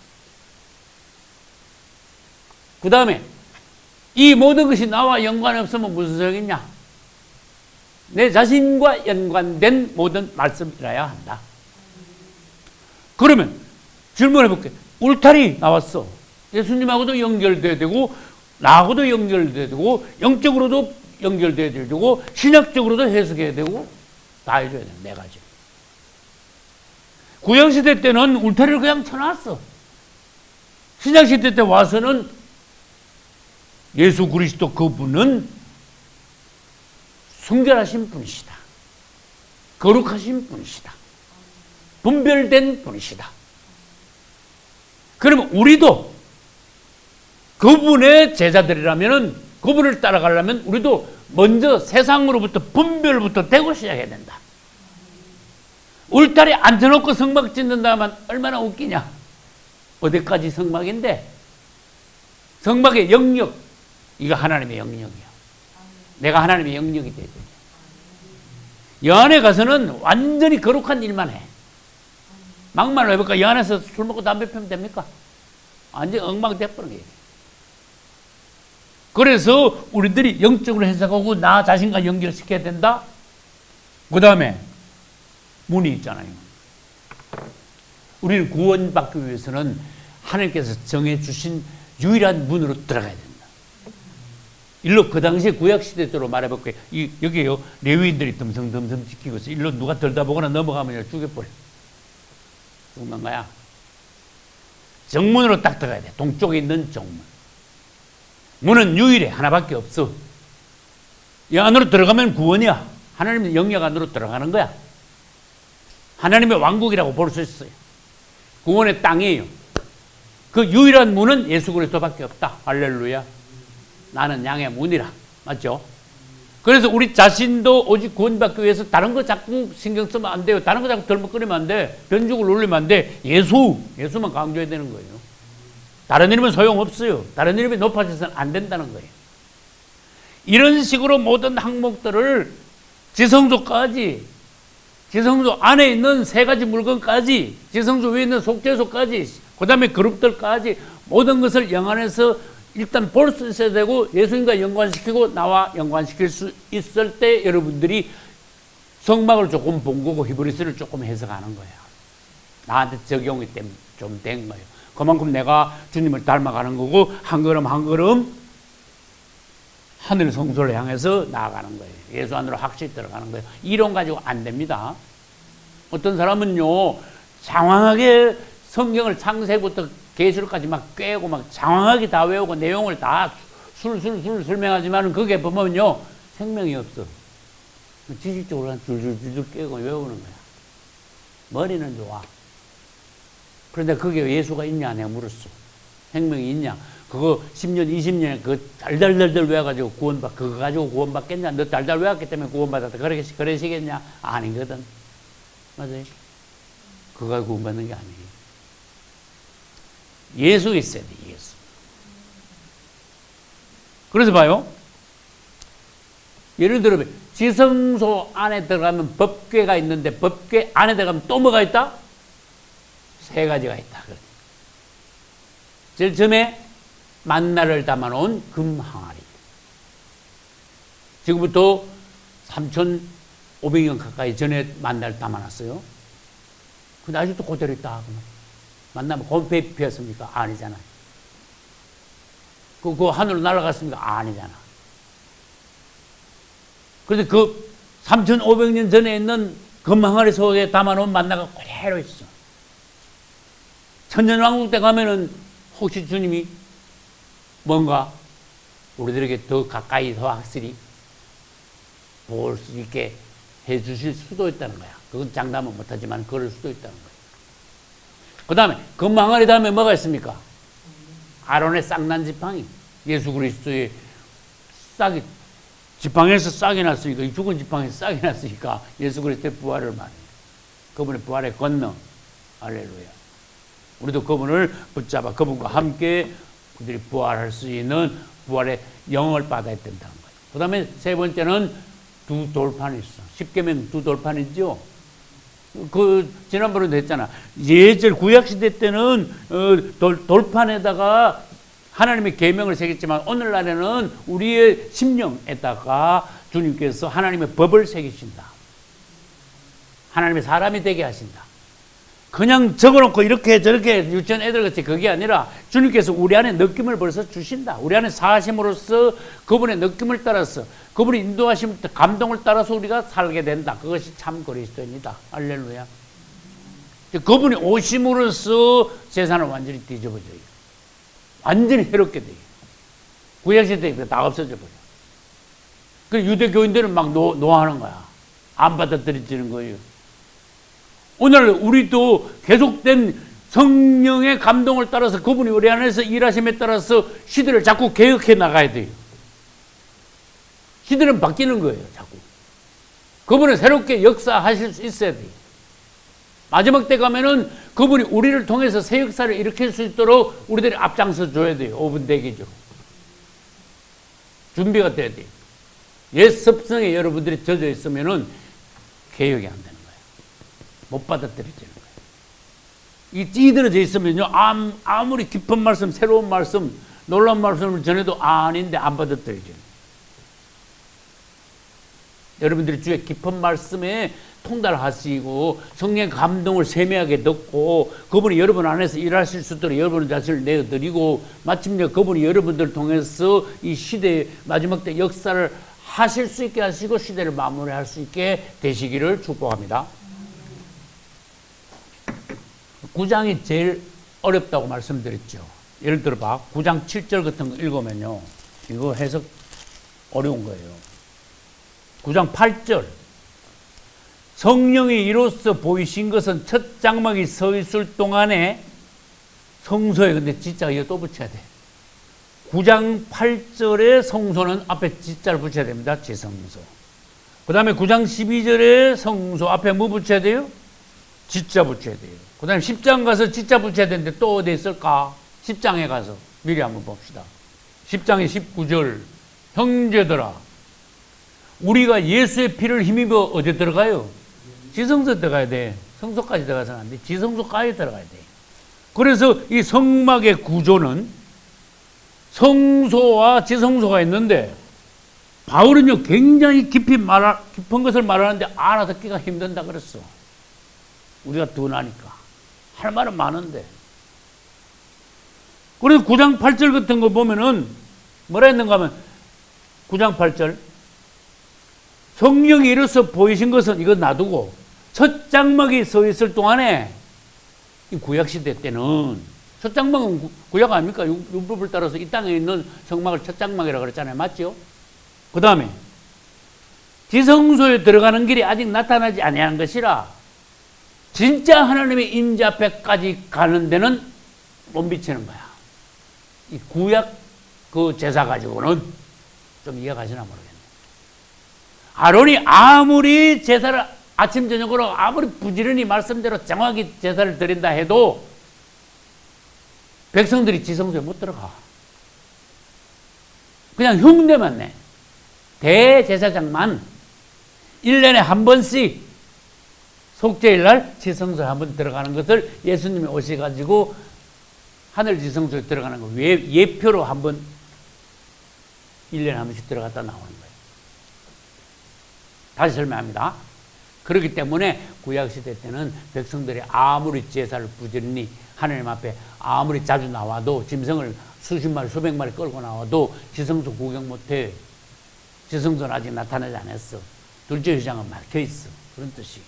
그 다음에 이 모든 것이 나와 연관이 없으면 무슨 소용이냐? 내 자신과 연관된 모든 말씀이라야 한다. 그러면 질문해 볼게요. 울타리 나왔어. 예수님하고도 연결돼야 되고 나하고도 연결돼야 되고 영적으로도 연결돼야 되고 신학적으로도 해석해야 되고 다 해줘야 돼. 네 가지. 구약시대 때는 울타리를 그냥 쳐놨어. 신약시대 때 와서는 예수 그리스도 그분은 순결하신 분이시다. 거룩하신 분이시다. 분별된 분이시다. 그러면 우리도 그분의 제자들이라면은 그분을 따라가려면 우리도 먼저 세상으로부터 분별부터 되고 시작해야 된다. 울타리 앉혀놓고 성막 짓는다면 얼마나 웃기냐. 어디까지 성막인데 성막의 영역, 이거 하나님의 영역이야. 내가 하나님의 영역이 돼야 돼. 여 안에 가서는 완전히 거룩한 일만 해. 막말로 해볼까? 여 안에서 술 먹고 담배 피우면 됩니까? 완전히 엉망돼버린 거예요. 그래서 우리들이 영적으로 해석하고 나 자신과 연결시켜야 된다. 그 다음에 문이 있잖아요. 우리는 구원받기 위해서는 하나님께서 정해주신 유일한 문으로 들어가야 된다. 일로 그 당시에 구약시대 때로 말해볼게요. 여기에요. 레위인들이 덤성덤성 지키고 있어. 일로 누가 들다 보거나 넘어가면 죽여버려. 죽는 거야. 정문으로 딱 들어가야 돼. 동쪽에 있는 정문. 문은 유일해. 하나밖에 없어. 이 안으로 들어가면 구원이야. 하나님의 영역 안으로 들어가는 거야. 하나님의 왕국이라고 볼 수 있어요. 구원의 땅이에요. 그 유일한 문은 예수 그리스도밖에 없다. 할렐루야. 나는 양의 문이라. 맞죠? 그래서 우리 자신도 오직 구원받기 위해서 다른 거 자꾸 신경 쓰면 안 돼요. 다른 거 자꾸 덜먹거리면 안 돼. 변죽을 놀리면 안 돼. 예수만 강조해야 되는 거예요. 다른 이름은 소용없어요. 다른 이름이 높아져서는 안 된다는 거예요. 이런 식으로 모든 항목들을 지성소까지 지성소 안에 있는 세 가지 물건까지, 지성소 위에 있는 속죄소까지, 그 다음에 그룹들까지 모든 것을 영 안에서 일단 볼 수 있어야 되고 예수님과 연관시키고 나와 연관시킬 수 있을 때 여러분들이 성막을 조금 본 거고 히브리서를 조금 해석하는 거예요. 나한테 적용이 좀 된 거예요. 그만큼 내가 주님을 닮아가는 거고 한 걸음 한 걸음 하늘 성소를 향해서 나아가는 거예요. 예수 안으로 확실히 들어가는 거예요. 이론 가지고 안 됩니다. 어떤 사람은요, 장황하게 성경을 창세부터 계시록까지 막 꿰고 막 장황하게 다 외우고 내용을 다 술술 설명하지만 그게 보면요, 생명이 없어. 지식적으로 한 줄줄줄 꿰고 외우는 거야. 머리는 좋아. 그런데 그게 예수가 있냐 내가 물었어. 생명이 있냐. 그거 10년 20년에 그거 달달달달 외워가지고 그거 가지고 구원받겠냐. 너 달달 외웠기 때문에 구원받았다 그러시겠냐. 아니거든. 맞아요. 그거 구원받는 게 아니에요. 예수 있어야 돼. 예수. 그래서 봐요. 예를 들어 지성소 안에 들어가면 법궤가 있는데 법궤 안에 들어가면 또 뭐가 있다? 세 가지가 있다. 제일 처음에 만나를 담아놓은 금항아리. 지금부터 3,500년 가까이 전에 만나를 담아놨어요. 근데 아직도 그대로 있다. 만나면 곰팡이 피었습니까? 아니잖아요. 그 하늘로 날아갔습니까? 아니잖아. 그런데 그 3,500년 전에 있는 금항아리 속에 담아놓은 만나가 그대로 있어. 천년왕국 때 가면은 혹시 주님이 뭔가 우리들에게 더 가까이 더 확실히 볼 수 있게 해 주실 수도 있다는 거야. 그건 장담은 못하지만 그럴 수도 있다는 거야. 그 다음에 금항아리 다음에 뭐가 있습니까? 아론의 싹난 지팡이. 예수 그리스도의 싹이 지팡이에서 싹이 났으니까, 이 죽은 지팡이에서 싹이 났으니까 예수 그리스도의 부활을 말해요. 그분의 부활의 권능. 할렐루야. 우리도 그분을 붙잡아 그분과 함께 그들이 부활할 수 있는 부활의 영을 받아야 된다는 거예요. 그 다음에 세 번째는 두 돌판이 있어. 십계명 두 돌판이죠. 지난번에도 했잖아. 예절 구약시대 때는 돌판에다가 하나님의 계명을 새겼지만 오늘날에는 우리의 심령에다가 주님께서 하나님의 법을 새기신다. 하나님의 사람이 되게 하신다. 그냥 적어놓고 이렇게 저렇게 유치원 애들 같이 그게 아니라 주님께서 우리 안에 느낌을 벌써 주신다. 우리 안에 사심으로써 그분의 느낌을 따라서 그분의 인도하심, 감동을 따라서 우리가 살게 된다. 그것이 참 그리스도입니다. 할렐루야. 그분이 오심으로써 세상을 완전히 뒤집어져요. 완전히 해롭게 돼요. 구약시대에 다 없어져 버려. 그 유대 교인들은 막 노하는 거야. 안 받아들여지는 거예요. 오늘 우리도 계속된 성령의 감동을 따라서 그분이 우리 안에서 일하심에 따라서 시대를 자꾸 개혁해 나가야 돼요. 시대는 바뀌는 거예요, 자꾸. 그분은 새롭게 역사하실 수 있어야 돼요. 마지막 때 가면은 그분이 우리를 통해서 새 역사를 일으킬 수 있도록 우리들이 앞장서 줘야 돼요. 5분 대기죠. 준비가 돼야 돼요. 옛 습성에 여러분들이 젖어 있으면은 개혁이 안 돼요. 못 받아들여지는 거예요. 이 찌들어져 있으면요, 아무리 깊은 말씀, 새로운 말씀, 놀라운 말씀을 전해도 아닌데 안 받아들여지는 거예요. 여러분들이 주의 깊은 말씀에 통달하시고 성령의 감동을 세미하게 듣고 그분이 여러분 안에서 일하실 수 있도록 여러분 자신을 내어드리고 마침내 그분이 여러분들을 통해서 이 시대의 마지막 때 역사를 하실 수 있게 하시고 시대를 마무리할 수 있게 되시기를 축복합니다. 9장이 제일 어렵다고 말씀드렸죠. 예를 들어봐 9장 7절 같은 거 읽으면요, 이거 해석 어려운 거예요. 9장 8절 성령이 이로써 보이신 것은 첫 장막이 서 있을 동안에 성소에, 근데 진짜 이거 또 붙여야 돼. 9장 8절에 성소는 앞에 진짜를 붙여야 됩니다. 지성소. 그 다음에 9장 12절에 성소 앞에 뭐 붙여야 돼요? 진짜 붙여야 돼요. 그 다음에 10장 가서 진짜 붙여야 되는데 또 어디 있을까? 10장에 가서 미리 한번 봅시다. 10장의 19절 형제들아 우리가 예수의 피를 힘입어 어디 들어가요? 지성소 들어가야 돼. 성소까지 들어가서는 안 돼. 지성소까지 들어가야 돼. 그래서 이 성막의 구조는 성소와 지성소가 있는데, 바울은요 굉장히 깊은 것을 말하는데 알아듣기가 힘든다 그랬어. 우리가 둔하니까. 할 말은 많은데. 그래서 9장 8절 같은 거 보면은 뭐라 했는가 하면 9장 8절 성령이 이로써 보이신 것은 이거 놔두고 첫 장막이 서 있을 동안에, 이 구약시대 때는 첫 장막은 구약 아닙니까? 율법을 따라서 이 땅에 있는 성막을 첫 장막이라고 그랬잖아요. 맞죠? 그 다음에 지성소에 들어가는 길이 아직 나타나지 아니한 것이라 진짜 하나님의 임재 앞에까지 가는 데는 못 미치는 거야. 이 구약 그 제사 가지고는 좀 이해가시나 모르겠네. 아론이 아무리 제사를 아침 저녁으로 아무리 부지런히 말씀대로 정확히 제사를 드린다 해도 백성들이 지성소에 못 들어가. 그냥 흉내만 내. 대제사장만 1년에 한 번씩 속죄일 날 지성소에 한 번 들어가는 것을 예수님이 오셔가지고 하늘 지성소에 들어가는 거 예표로 한 번 1년에 한 번씩 들어갔다 나오는 거예요. 다시 설명합니다. 그렇기 때문에 구약시대 때는 백성들이 아무리 제사를 부지런히 하나님 앞에 아무리 자주 나와도 짐승을 수십 마리 수백 마리 끌고 나와도 지성소 구경 못해. 지성소는 아직 나타나지 않았어. 둘째 휘장은 막혀있어. 그런 뜻이.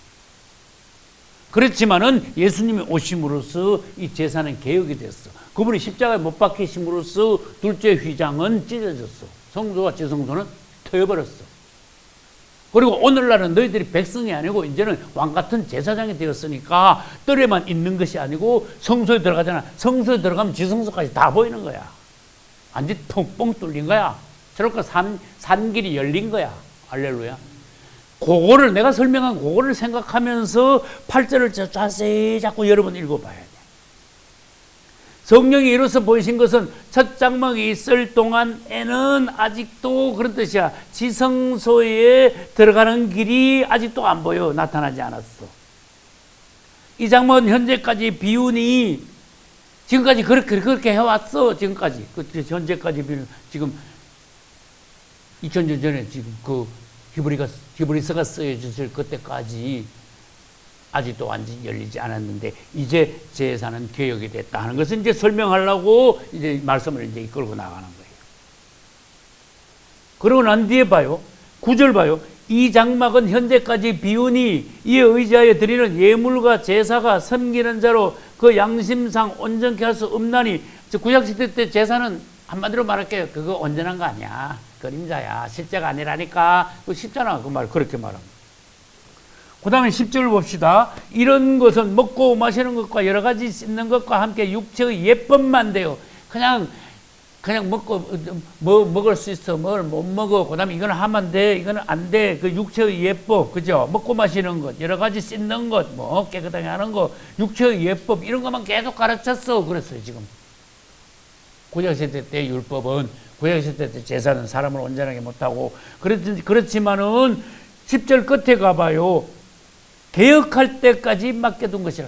그렇지만은 예수님이 오심으로써 이 제사는 개혁이 됐어. 그분이 십자가에 못 박히심으로써 둘째 휘장은 찢어졌어. 성소와 지성소는 터여버렸어. 그리고 오늘날은 너희들이 백성이 아니고 이제는 왕같은 제사장이 되었으니까 뜰에만 있는 것이 아니고 성소에 들어가잖아. 성소에 들어가면 지성소까지 다 보이는 거야. 완전 통뻥 뚫린 거야. 저렇게 산길이 열린 거야. 할렐루야. 그거를 내가 설명한 그거를 생각하면서 8절을 자세히 자꾸 여러분 읽어봐야 돼. 성령이 이로써 보이신 것은 첫 장막이 있을 동안에는 아직도 그런 뜻이야. 지성소에 들어가는 길이 아직도 안 보여. 나타나지 않았어. 이 장막은 현재까지 비운이 지금까지 그렇게 해왔어. 지금까지. 현재까지 비운 지금 2000년 전에 지금 그 히브리서가 쓰여졌을 그때까지 아직도 완전히 열리지 않았는데 이제 제사는 개혁이 됐다 하는 것을 이제 설명하려고 이제 말씀을 이제 이끌고 나가는 거예요. 그러고 난 뒤에 봐요. 9절 봐요. 이 장막은 현재까지 비우니 이에 의지하여 드리는 예물과 제사가 섬기는 자로 그 양심상 온전케 할 수 없나니, 구약시대 때 제사는 한마디로 말할게요. 그거 온전한 거 아니야. 그림자야. 실제가 아니라니까. 그거 쉽잖아. 그 말 그렇게 말하면. 그 다음에 10절 봅시다. 이런 것은 먹고 마시는 것과 여러 가지 씻는 것과 함께 육체의 예법만 돼요. 그냥 먹고 먹을 수 있어. 뭘 못 먹어. 그 다음에 이거는 하면 돼. 이거는 안 돼. 그 육체의 예법. 그죠? 먹고 마시는 것, 여러 가지 씻는 것, 뭐 깨끗하게 하는 것, 육체의 예법 이런 것만 계속 가르쳤어. 그랬어요. 지금. 구약시대 때 율법은, 구약시대 때 제사는 사람을 온전하게 못하고, 그렇지만은 10절 끝에 가봐요. 개혁할 때까지 맡겨둔 것이라.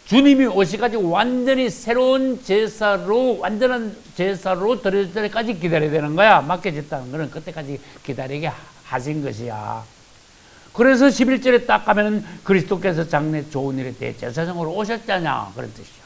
주님이 오시가지고 완전히 새로운 제사로, 완전한 제사로 드려질 때까지 기다려야 되는 거야. 맡겨졌다는 거는 그때까지 기다리게 하신 것이야. 그래서 11절에 딱 가면은 그리스도께서 장래 좋은 일에 대해 제사장으로 오셨잖냐. 그런 뜻이야.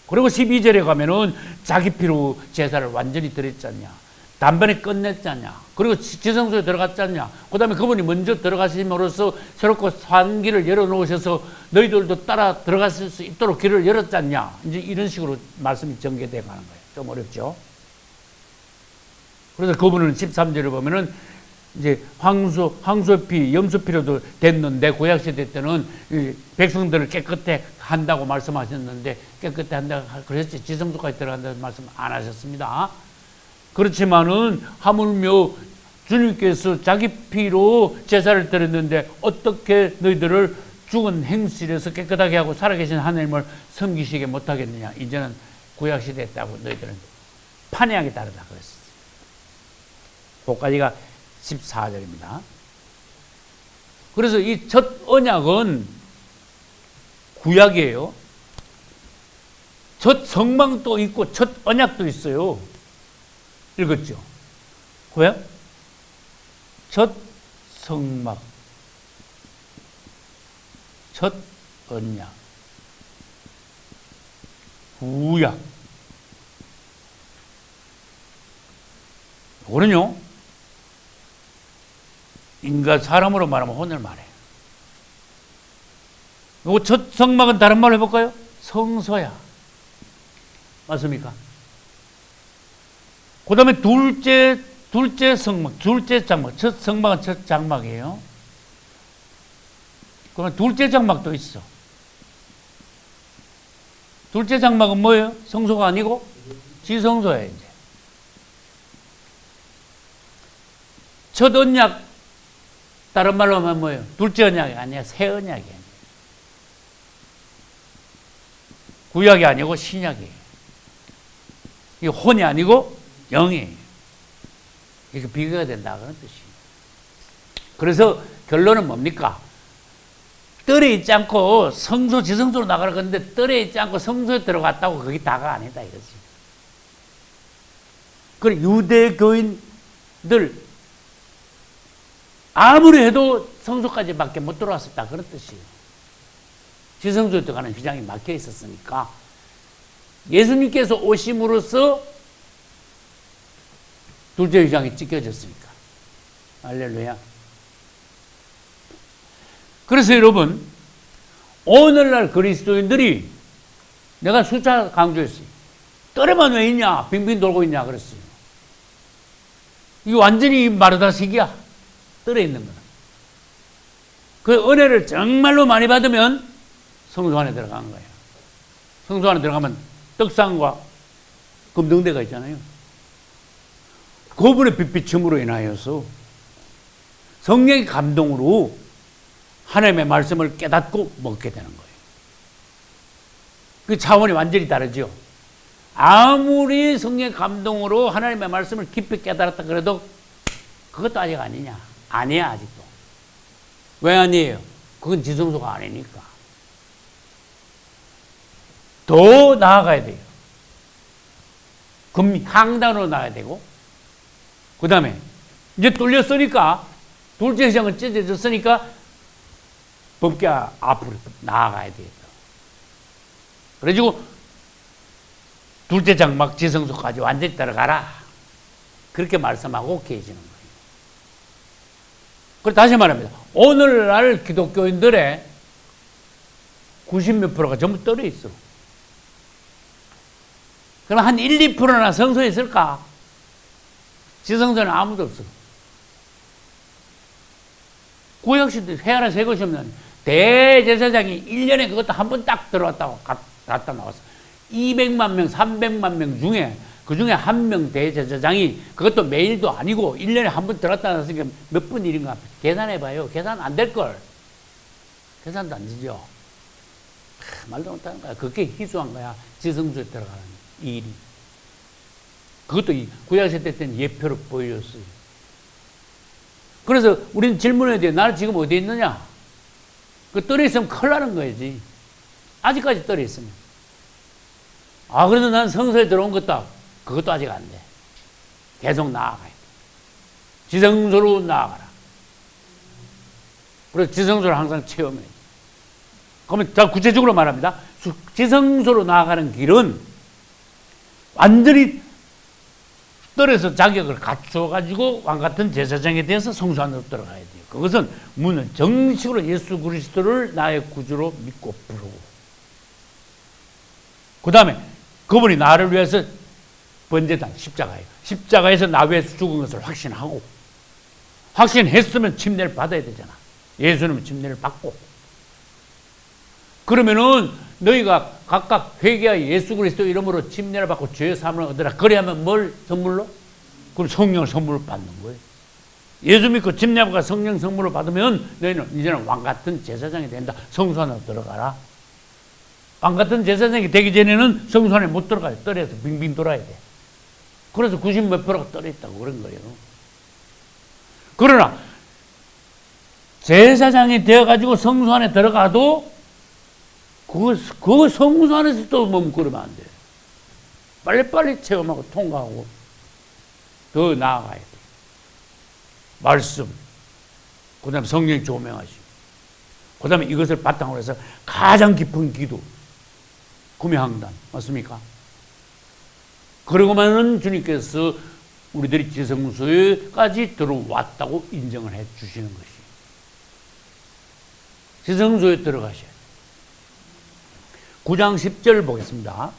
그리고 12절에 가면은 자기 피로 제사를 완전히 드렸잖냐. 단번에 끝냈잖냐. 그리고 지성소에 들어갔잖냐. 그 다음에 그분이 먼저 들어가심으로써 새롭고 산 길을 열어놓으셔서 너희들도 따라 들어갔을 수 있도록 길을 열었잖냐. 이제 이런 식으로 말씀이 전개되어 가는 거예요. 좀 어렵죠. 그래서 그분은 13절에 보면은 이제 황소피, 염소피로도 됐는데, 구약시대 때는 백성들을 깨끗해 한다고 말씀하셨는데, 깨끗해 한다고 그랬지, 지성소까지 들어간다는 말씀 안 하셨습니다. 그렇지만은 하물며 주님께서 자기 피로 제사를 드렸는데 어떻게 너희들을 죽은 행실에서 깨끗하게 하고 살아계신 하나님을 섬기시게 못하겠느냐. 이제는 구약시대에 있다고 너희들은 판이하게 다르다 그랬어요. 그까지가 14절입니다. 그래서 이 첫 언약은 구약이에요. 첫 성막도 있고 첫 언약도 있어요. 읽었죠? 구약? 첫 성막, 첫 언약, 구약. 이거는요, 인간 사람으로 말하면 혼을 말해요. 이거 첫 성막은 다른 말로 해볼까요? 성소야. 맞습니까? 그 다음에 둘째 성막, 둘째 장막. 첫 성막은 첫 장막이에요. 그러면 둘째 장막도 있어. 둘째 장막은 뭐예요? 성소가 아니고 지성소야, 이제. 첫 언약, 다른 말로 하면 뭐예요? 둘째 언약이 아니야, 새 언약이야. 구약이 아니고 신약이에요. 이게 혼이 아니고 영이에요. 이게 비교가 된다, 그런 뜻이에요. 그래서 결론은 뭡니까? 뜰에 있지 않고 성소, 지성소로 나가라 그러는데 뜰에 있지 않고 성소에 들어갔다고 그게 다가 아니다, 이거지. 그래, 유대교인들 아무리 해도 성소까지 밖에 못 들어왔었다, 그런 뜻이에요. 지성소에 들어가는 휘장이 막혀 있었으니까 예수님께서 오심으로써 둘째 휘장이 찢겨졌으니까. 할렐루야. 그래서 여러분, 오늘날 그리스도인들이, 내가 숫자 강조했어요. 뜰에만 왜 있냐? 빙빙 돌고 있냐? 그랬어요. 이게 완전히 마르다식이야. 뜰에 있는 거는. 그 은혜를 정말로 많이 받으면 성소 안에 들어간 거예요. 성소 안에 들어가면 떡상과 금등대가 있잖아요. 그분의 빛비춤으로 인하여서 성령의 감동으로 하나님의 말씀을 깨닫고 먹게 되는 거예요. 그 차원이 완전히 다르죠. 아무리 성령의 감동으로 하나님의 말씀을 깊이 깨달았다 그래도 그것도 아직 아니냐? 아니야, 아직도. 왜 아니에요? 그건 지성소가 아니니까. 더 나아가야 돼요. 금향단으로 나아야 되고, 그 다음에 이제 뚫렸으니까, 둘째 휘장은 찢어졌으니까 법궤 앞으로 나아가야 되겠다. 그래가지고 둘째 장막 지성소까지 완전히 들어가라. 그렇게 말씀하고 계시는 거예요. 그리고 다시 말합니다. 오늘날 기독교인들의 90몇 프로가 전부 떨어 있어. 그럼 한 1, 2%나 성소에 있을까? 지성소는 아무도 없어. 구약시대 회하나 새 것이 없는 대제사장이 1년에 그것도 한 번 딱 들어왔다고 갔다 나왔어. 200만 명, 300만 명 중에 그 중에 한 명 대제사장이 그것도 매일도 아니고 1년에 한 번 들어왔다 나왔으니까 몇 분 일인가 계산해봐요. 계산 안 될걸. 계산도 안 되죠. 말도 못하는 거야. 그게 희소한 거야. 지성소에 들어가는 일이. 그것도 구약시대 때는 예표로 보여줬어요. 그래서 우리는 질문해야 돼요. 나는 지금 어디에 있느냐? 그 떨어 있으면 큰일 나는 거지. 아직까지 떨어 있으면. 아, 그래도 난 성소에 들어온 그것도 아직 안 돼. 계속 나아가야 돼. 지성소로 나아가라. 그래서 지성소를 항상 체험해. 그러면 자, 구체적으로 말합니다. 지성소로 나아가는 길은 완전히 떨어서 자격을 갖춰가지고 왕같은 제사장에 대해서 성소 안으로 들어가야 돼요. 그것은 문을 정식으로 예수 그리스도를 나의 구주로 믿고 부르고, 그 다음에 그분이 나를 위해서 번제단 십자가예요. 십자가에서 나 위해서 죽은 것을 확신하고, 확신했으면 침례를 받아야 되잖아. 예수님은 침례를 받고. 그러면은 너희가 각각 회개하여 예수 그리스도 이름으로 침례를 받고 죄의 사함을 얻으라. 그래야만 뭘 선물로? 그럼 성령 선물을 받는 거예요. 예수 믿고 침례받고 성령 선물을 받으면 너희는 이제는 왕같은 제사장이 된다. 성소 안으로 들어가라. 왕같은 제사장이 되기 전에는 성소 안에 못 들어가요. 떨어서 빙빙 돌아야 돼. 그래서 90몇 프로가 떨어 있다고 그런 거예요. 그러나 제사장이 되어가지고 성소 안에 들어가도 그 성소 안에서 또 머무르면 안 돼. 빨리빨리 체험하고 통과하고 더 나아가야 돼. 말씀, 그 다음에 성령이 조명하시고, 그 다음에 이것을 바탕으로 해서 가장 깊은 기도, 구매항단, 맞습니까? 그러고만은 주님께서 우리들이 지성소에까지 들어왔다고 인정을 해 주시는 것이. 지성소에 들어가셔야 돼요. 9장 10절 보겠습니다.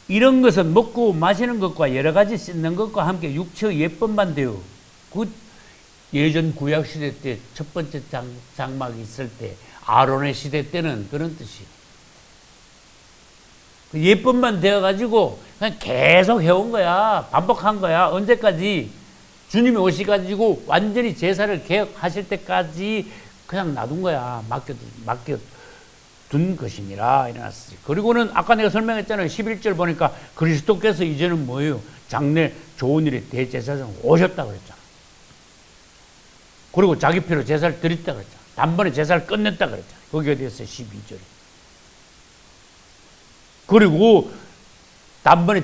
이런 것은 먹고 마시는 것과 여러 가지 씻는 것과 함께 육체의 예법만 되어, 그 예전 구약 시대 때 첫 번째 장막이 있을 때 아론의 시대 때는 그런 뜻이에요. 그 예법만 되어가지고 그냥 계속 해온 거야. 반복한 거야. 언제까지? 주님이 오시가지고 완전히 제사를 개혁하실 때까지 그냥 놔둔 거야. 맡겨둔 것이니라 일어났어요. 그리고는 아까 내가 설명했잖아요. 11절 보니까 그리스도께서 이제는 뭐예요? 장래 좋은 일에 대제사장 오셨다 그랬잖아. 그리고 자기 피로 제사를 드렸다 그랬잖아. 단번에 제사를 끝냈다 그랬잖아. 거기 어디 있어요? 12절에. 그리고 단번에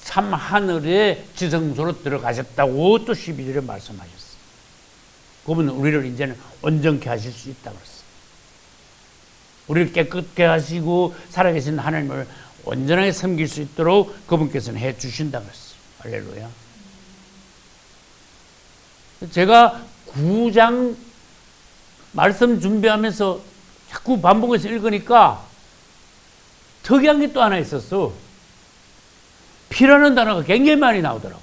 참 하늘의 지성소로 들어가셨다고 또 12절에 말씀하셨어요. 그분은 우리를 이제는 온전케 하실 수 있다고 그랬어요. 우리를 깨끗게 하시고 살아계신 하나님을 온전하게 섬길 수 있도록 그분께서는 해 주신다고 그랬어요. 할렐루야. 제가 9장 말씀 준비하면서 자꾸 반복해서 읽으니까 특이한 게 또 하나 있었어. 피라는 단어가 굉장히 많이 나오더라고.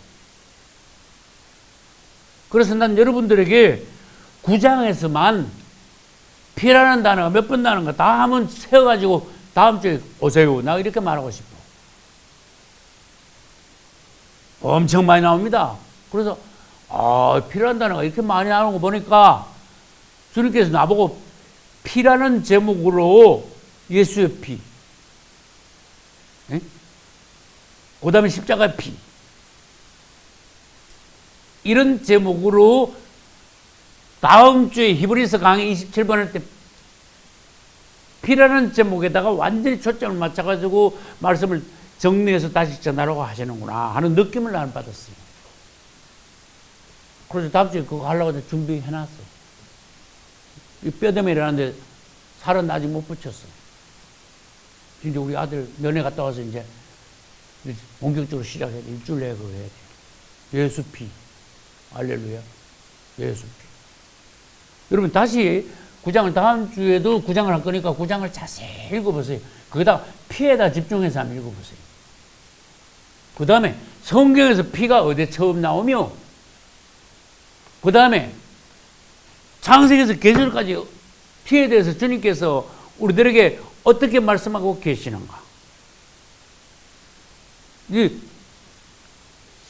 그래서 난 여러분들에게 9장에서만 피라는 단어가 몇 번 나오는 거 다 한번 세워가지고 다음 주에 오세요. 나 이렇게 말하고 싶어. 엄청 많이 나옵니다. 그래서 피라는 단어가 이렇게 많이 나오는 거 보니까 주님께서 나보고 피라는 제목으로 예수의 피, 그 다음에 십자가의 피, 이런 제목으로 다음 주에 히브리서 강의 27번 할 때 피라는 제목에다가 완전히 초점을 맞춰가지고 말씀을 정리해서 다시 전하라고 하시는구나 하는 느낌을 나는 받았어요. 그래서 다음 주에 그거 하려고 준비해놨어. 이 뼈대에 일어났는데 살은 아직 못 붙였어. 이제 우리 아들 면회 갔다 와서 이제 본격적으로 시작해야 돼. 일주일 내에 그거 해야 돼. 예수 피. 할렐루야. 예수 피. 여러분 다시 9장을 다음 주에도 9장을 할 거니까 9장을 자세히 읽어보세요. 거기다 피에다 집중해서 한번 읽어보세요. 그 다음에 성경에서 피가 어디에 처음 나오며, 그 다음에 창세기에서 계절까지 피에 대해서 주님께서 우리들에게 어떻게 말씀하고 계시는가. 이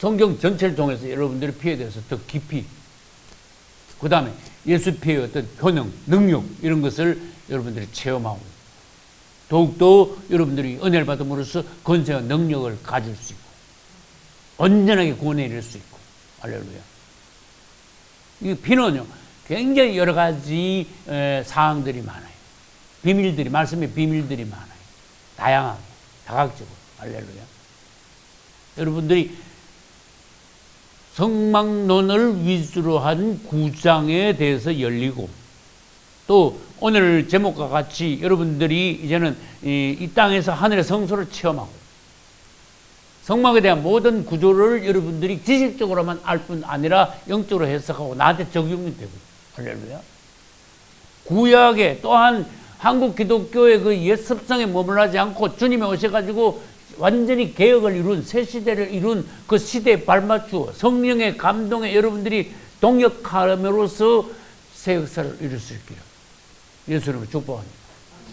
성경 전체를 통해서 여러분들이 피에 대해서 더 깊이, 그 다음에 예수 피의 어떤 효능, 능력 이런 것을 여러분들이 체험하고 더욱더 여러분들이 은혜를 받음으로써 권세와 능력을 가질 수 있고 온전하게 구원에 이를 수 있고. 할렐루야. 이 피는요 굉장히 여러 가지 사항들이 많아요. 비밀들이, 말씀의 비밀들이 많아요. 다양하게, 다각적으로. 할렐루야. 여러분들이 성막론을 위주로 한 9장에 대해서 열리고, 또 오늘 제목과 같이 여러분들이 이제는 이 땅에서 하늘의 성소를 체험하고 성막에 대한 모든 구조를 여러분들이 지식적으로만 알 뿐 아니라 영적으로 해석하고 나한테 적용이 되고. 할렐루야. 구약에 또한 한국 기독교의 그 옛 습성에 머물러지 않고 주님이 오셔가지고 완전히 개혁을 이룬, 새 시대를 이룬 그 시대에 발맞추어 성령의 감동에 여러분들이 동역함으로써 새 역사를 이룰 수 있기를 예수님을 축복합니다.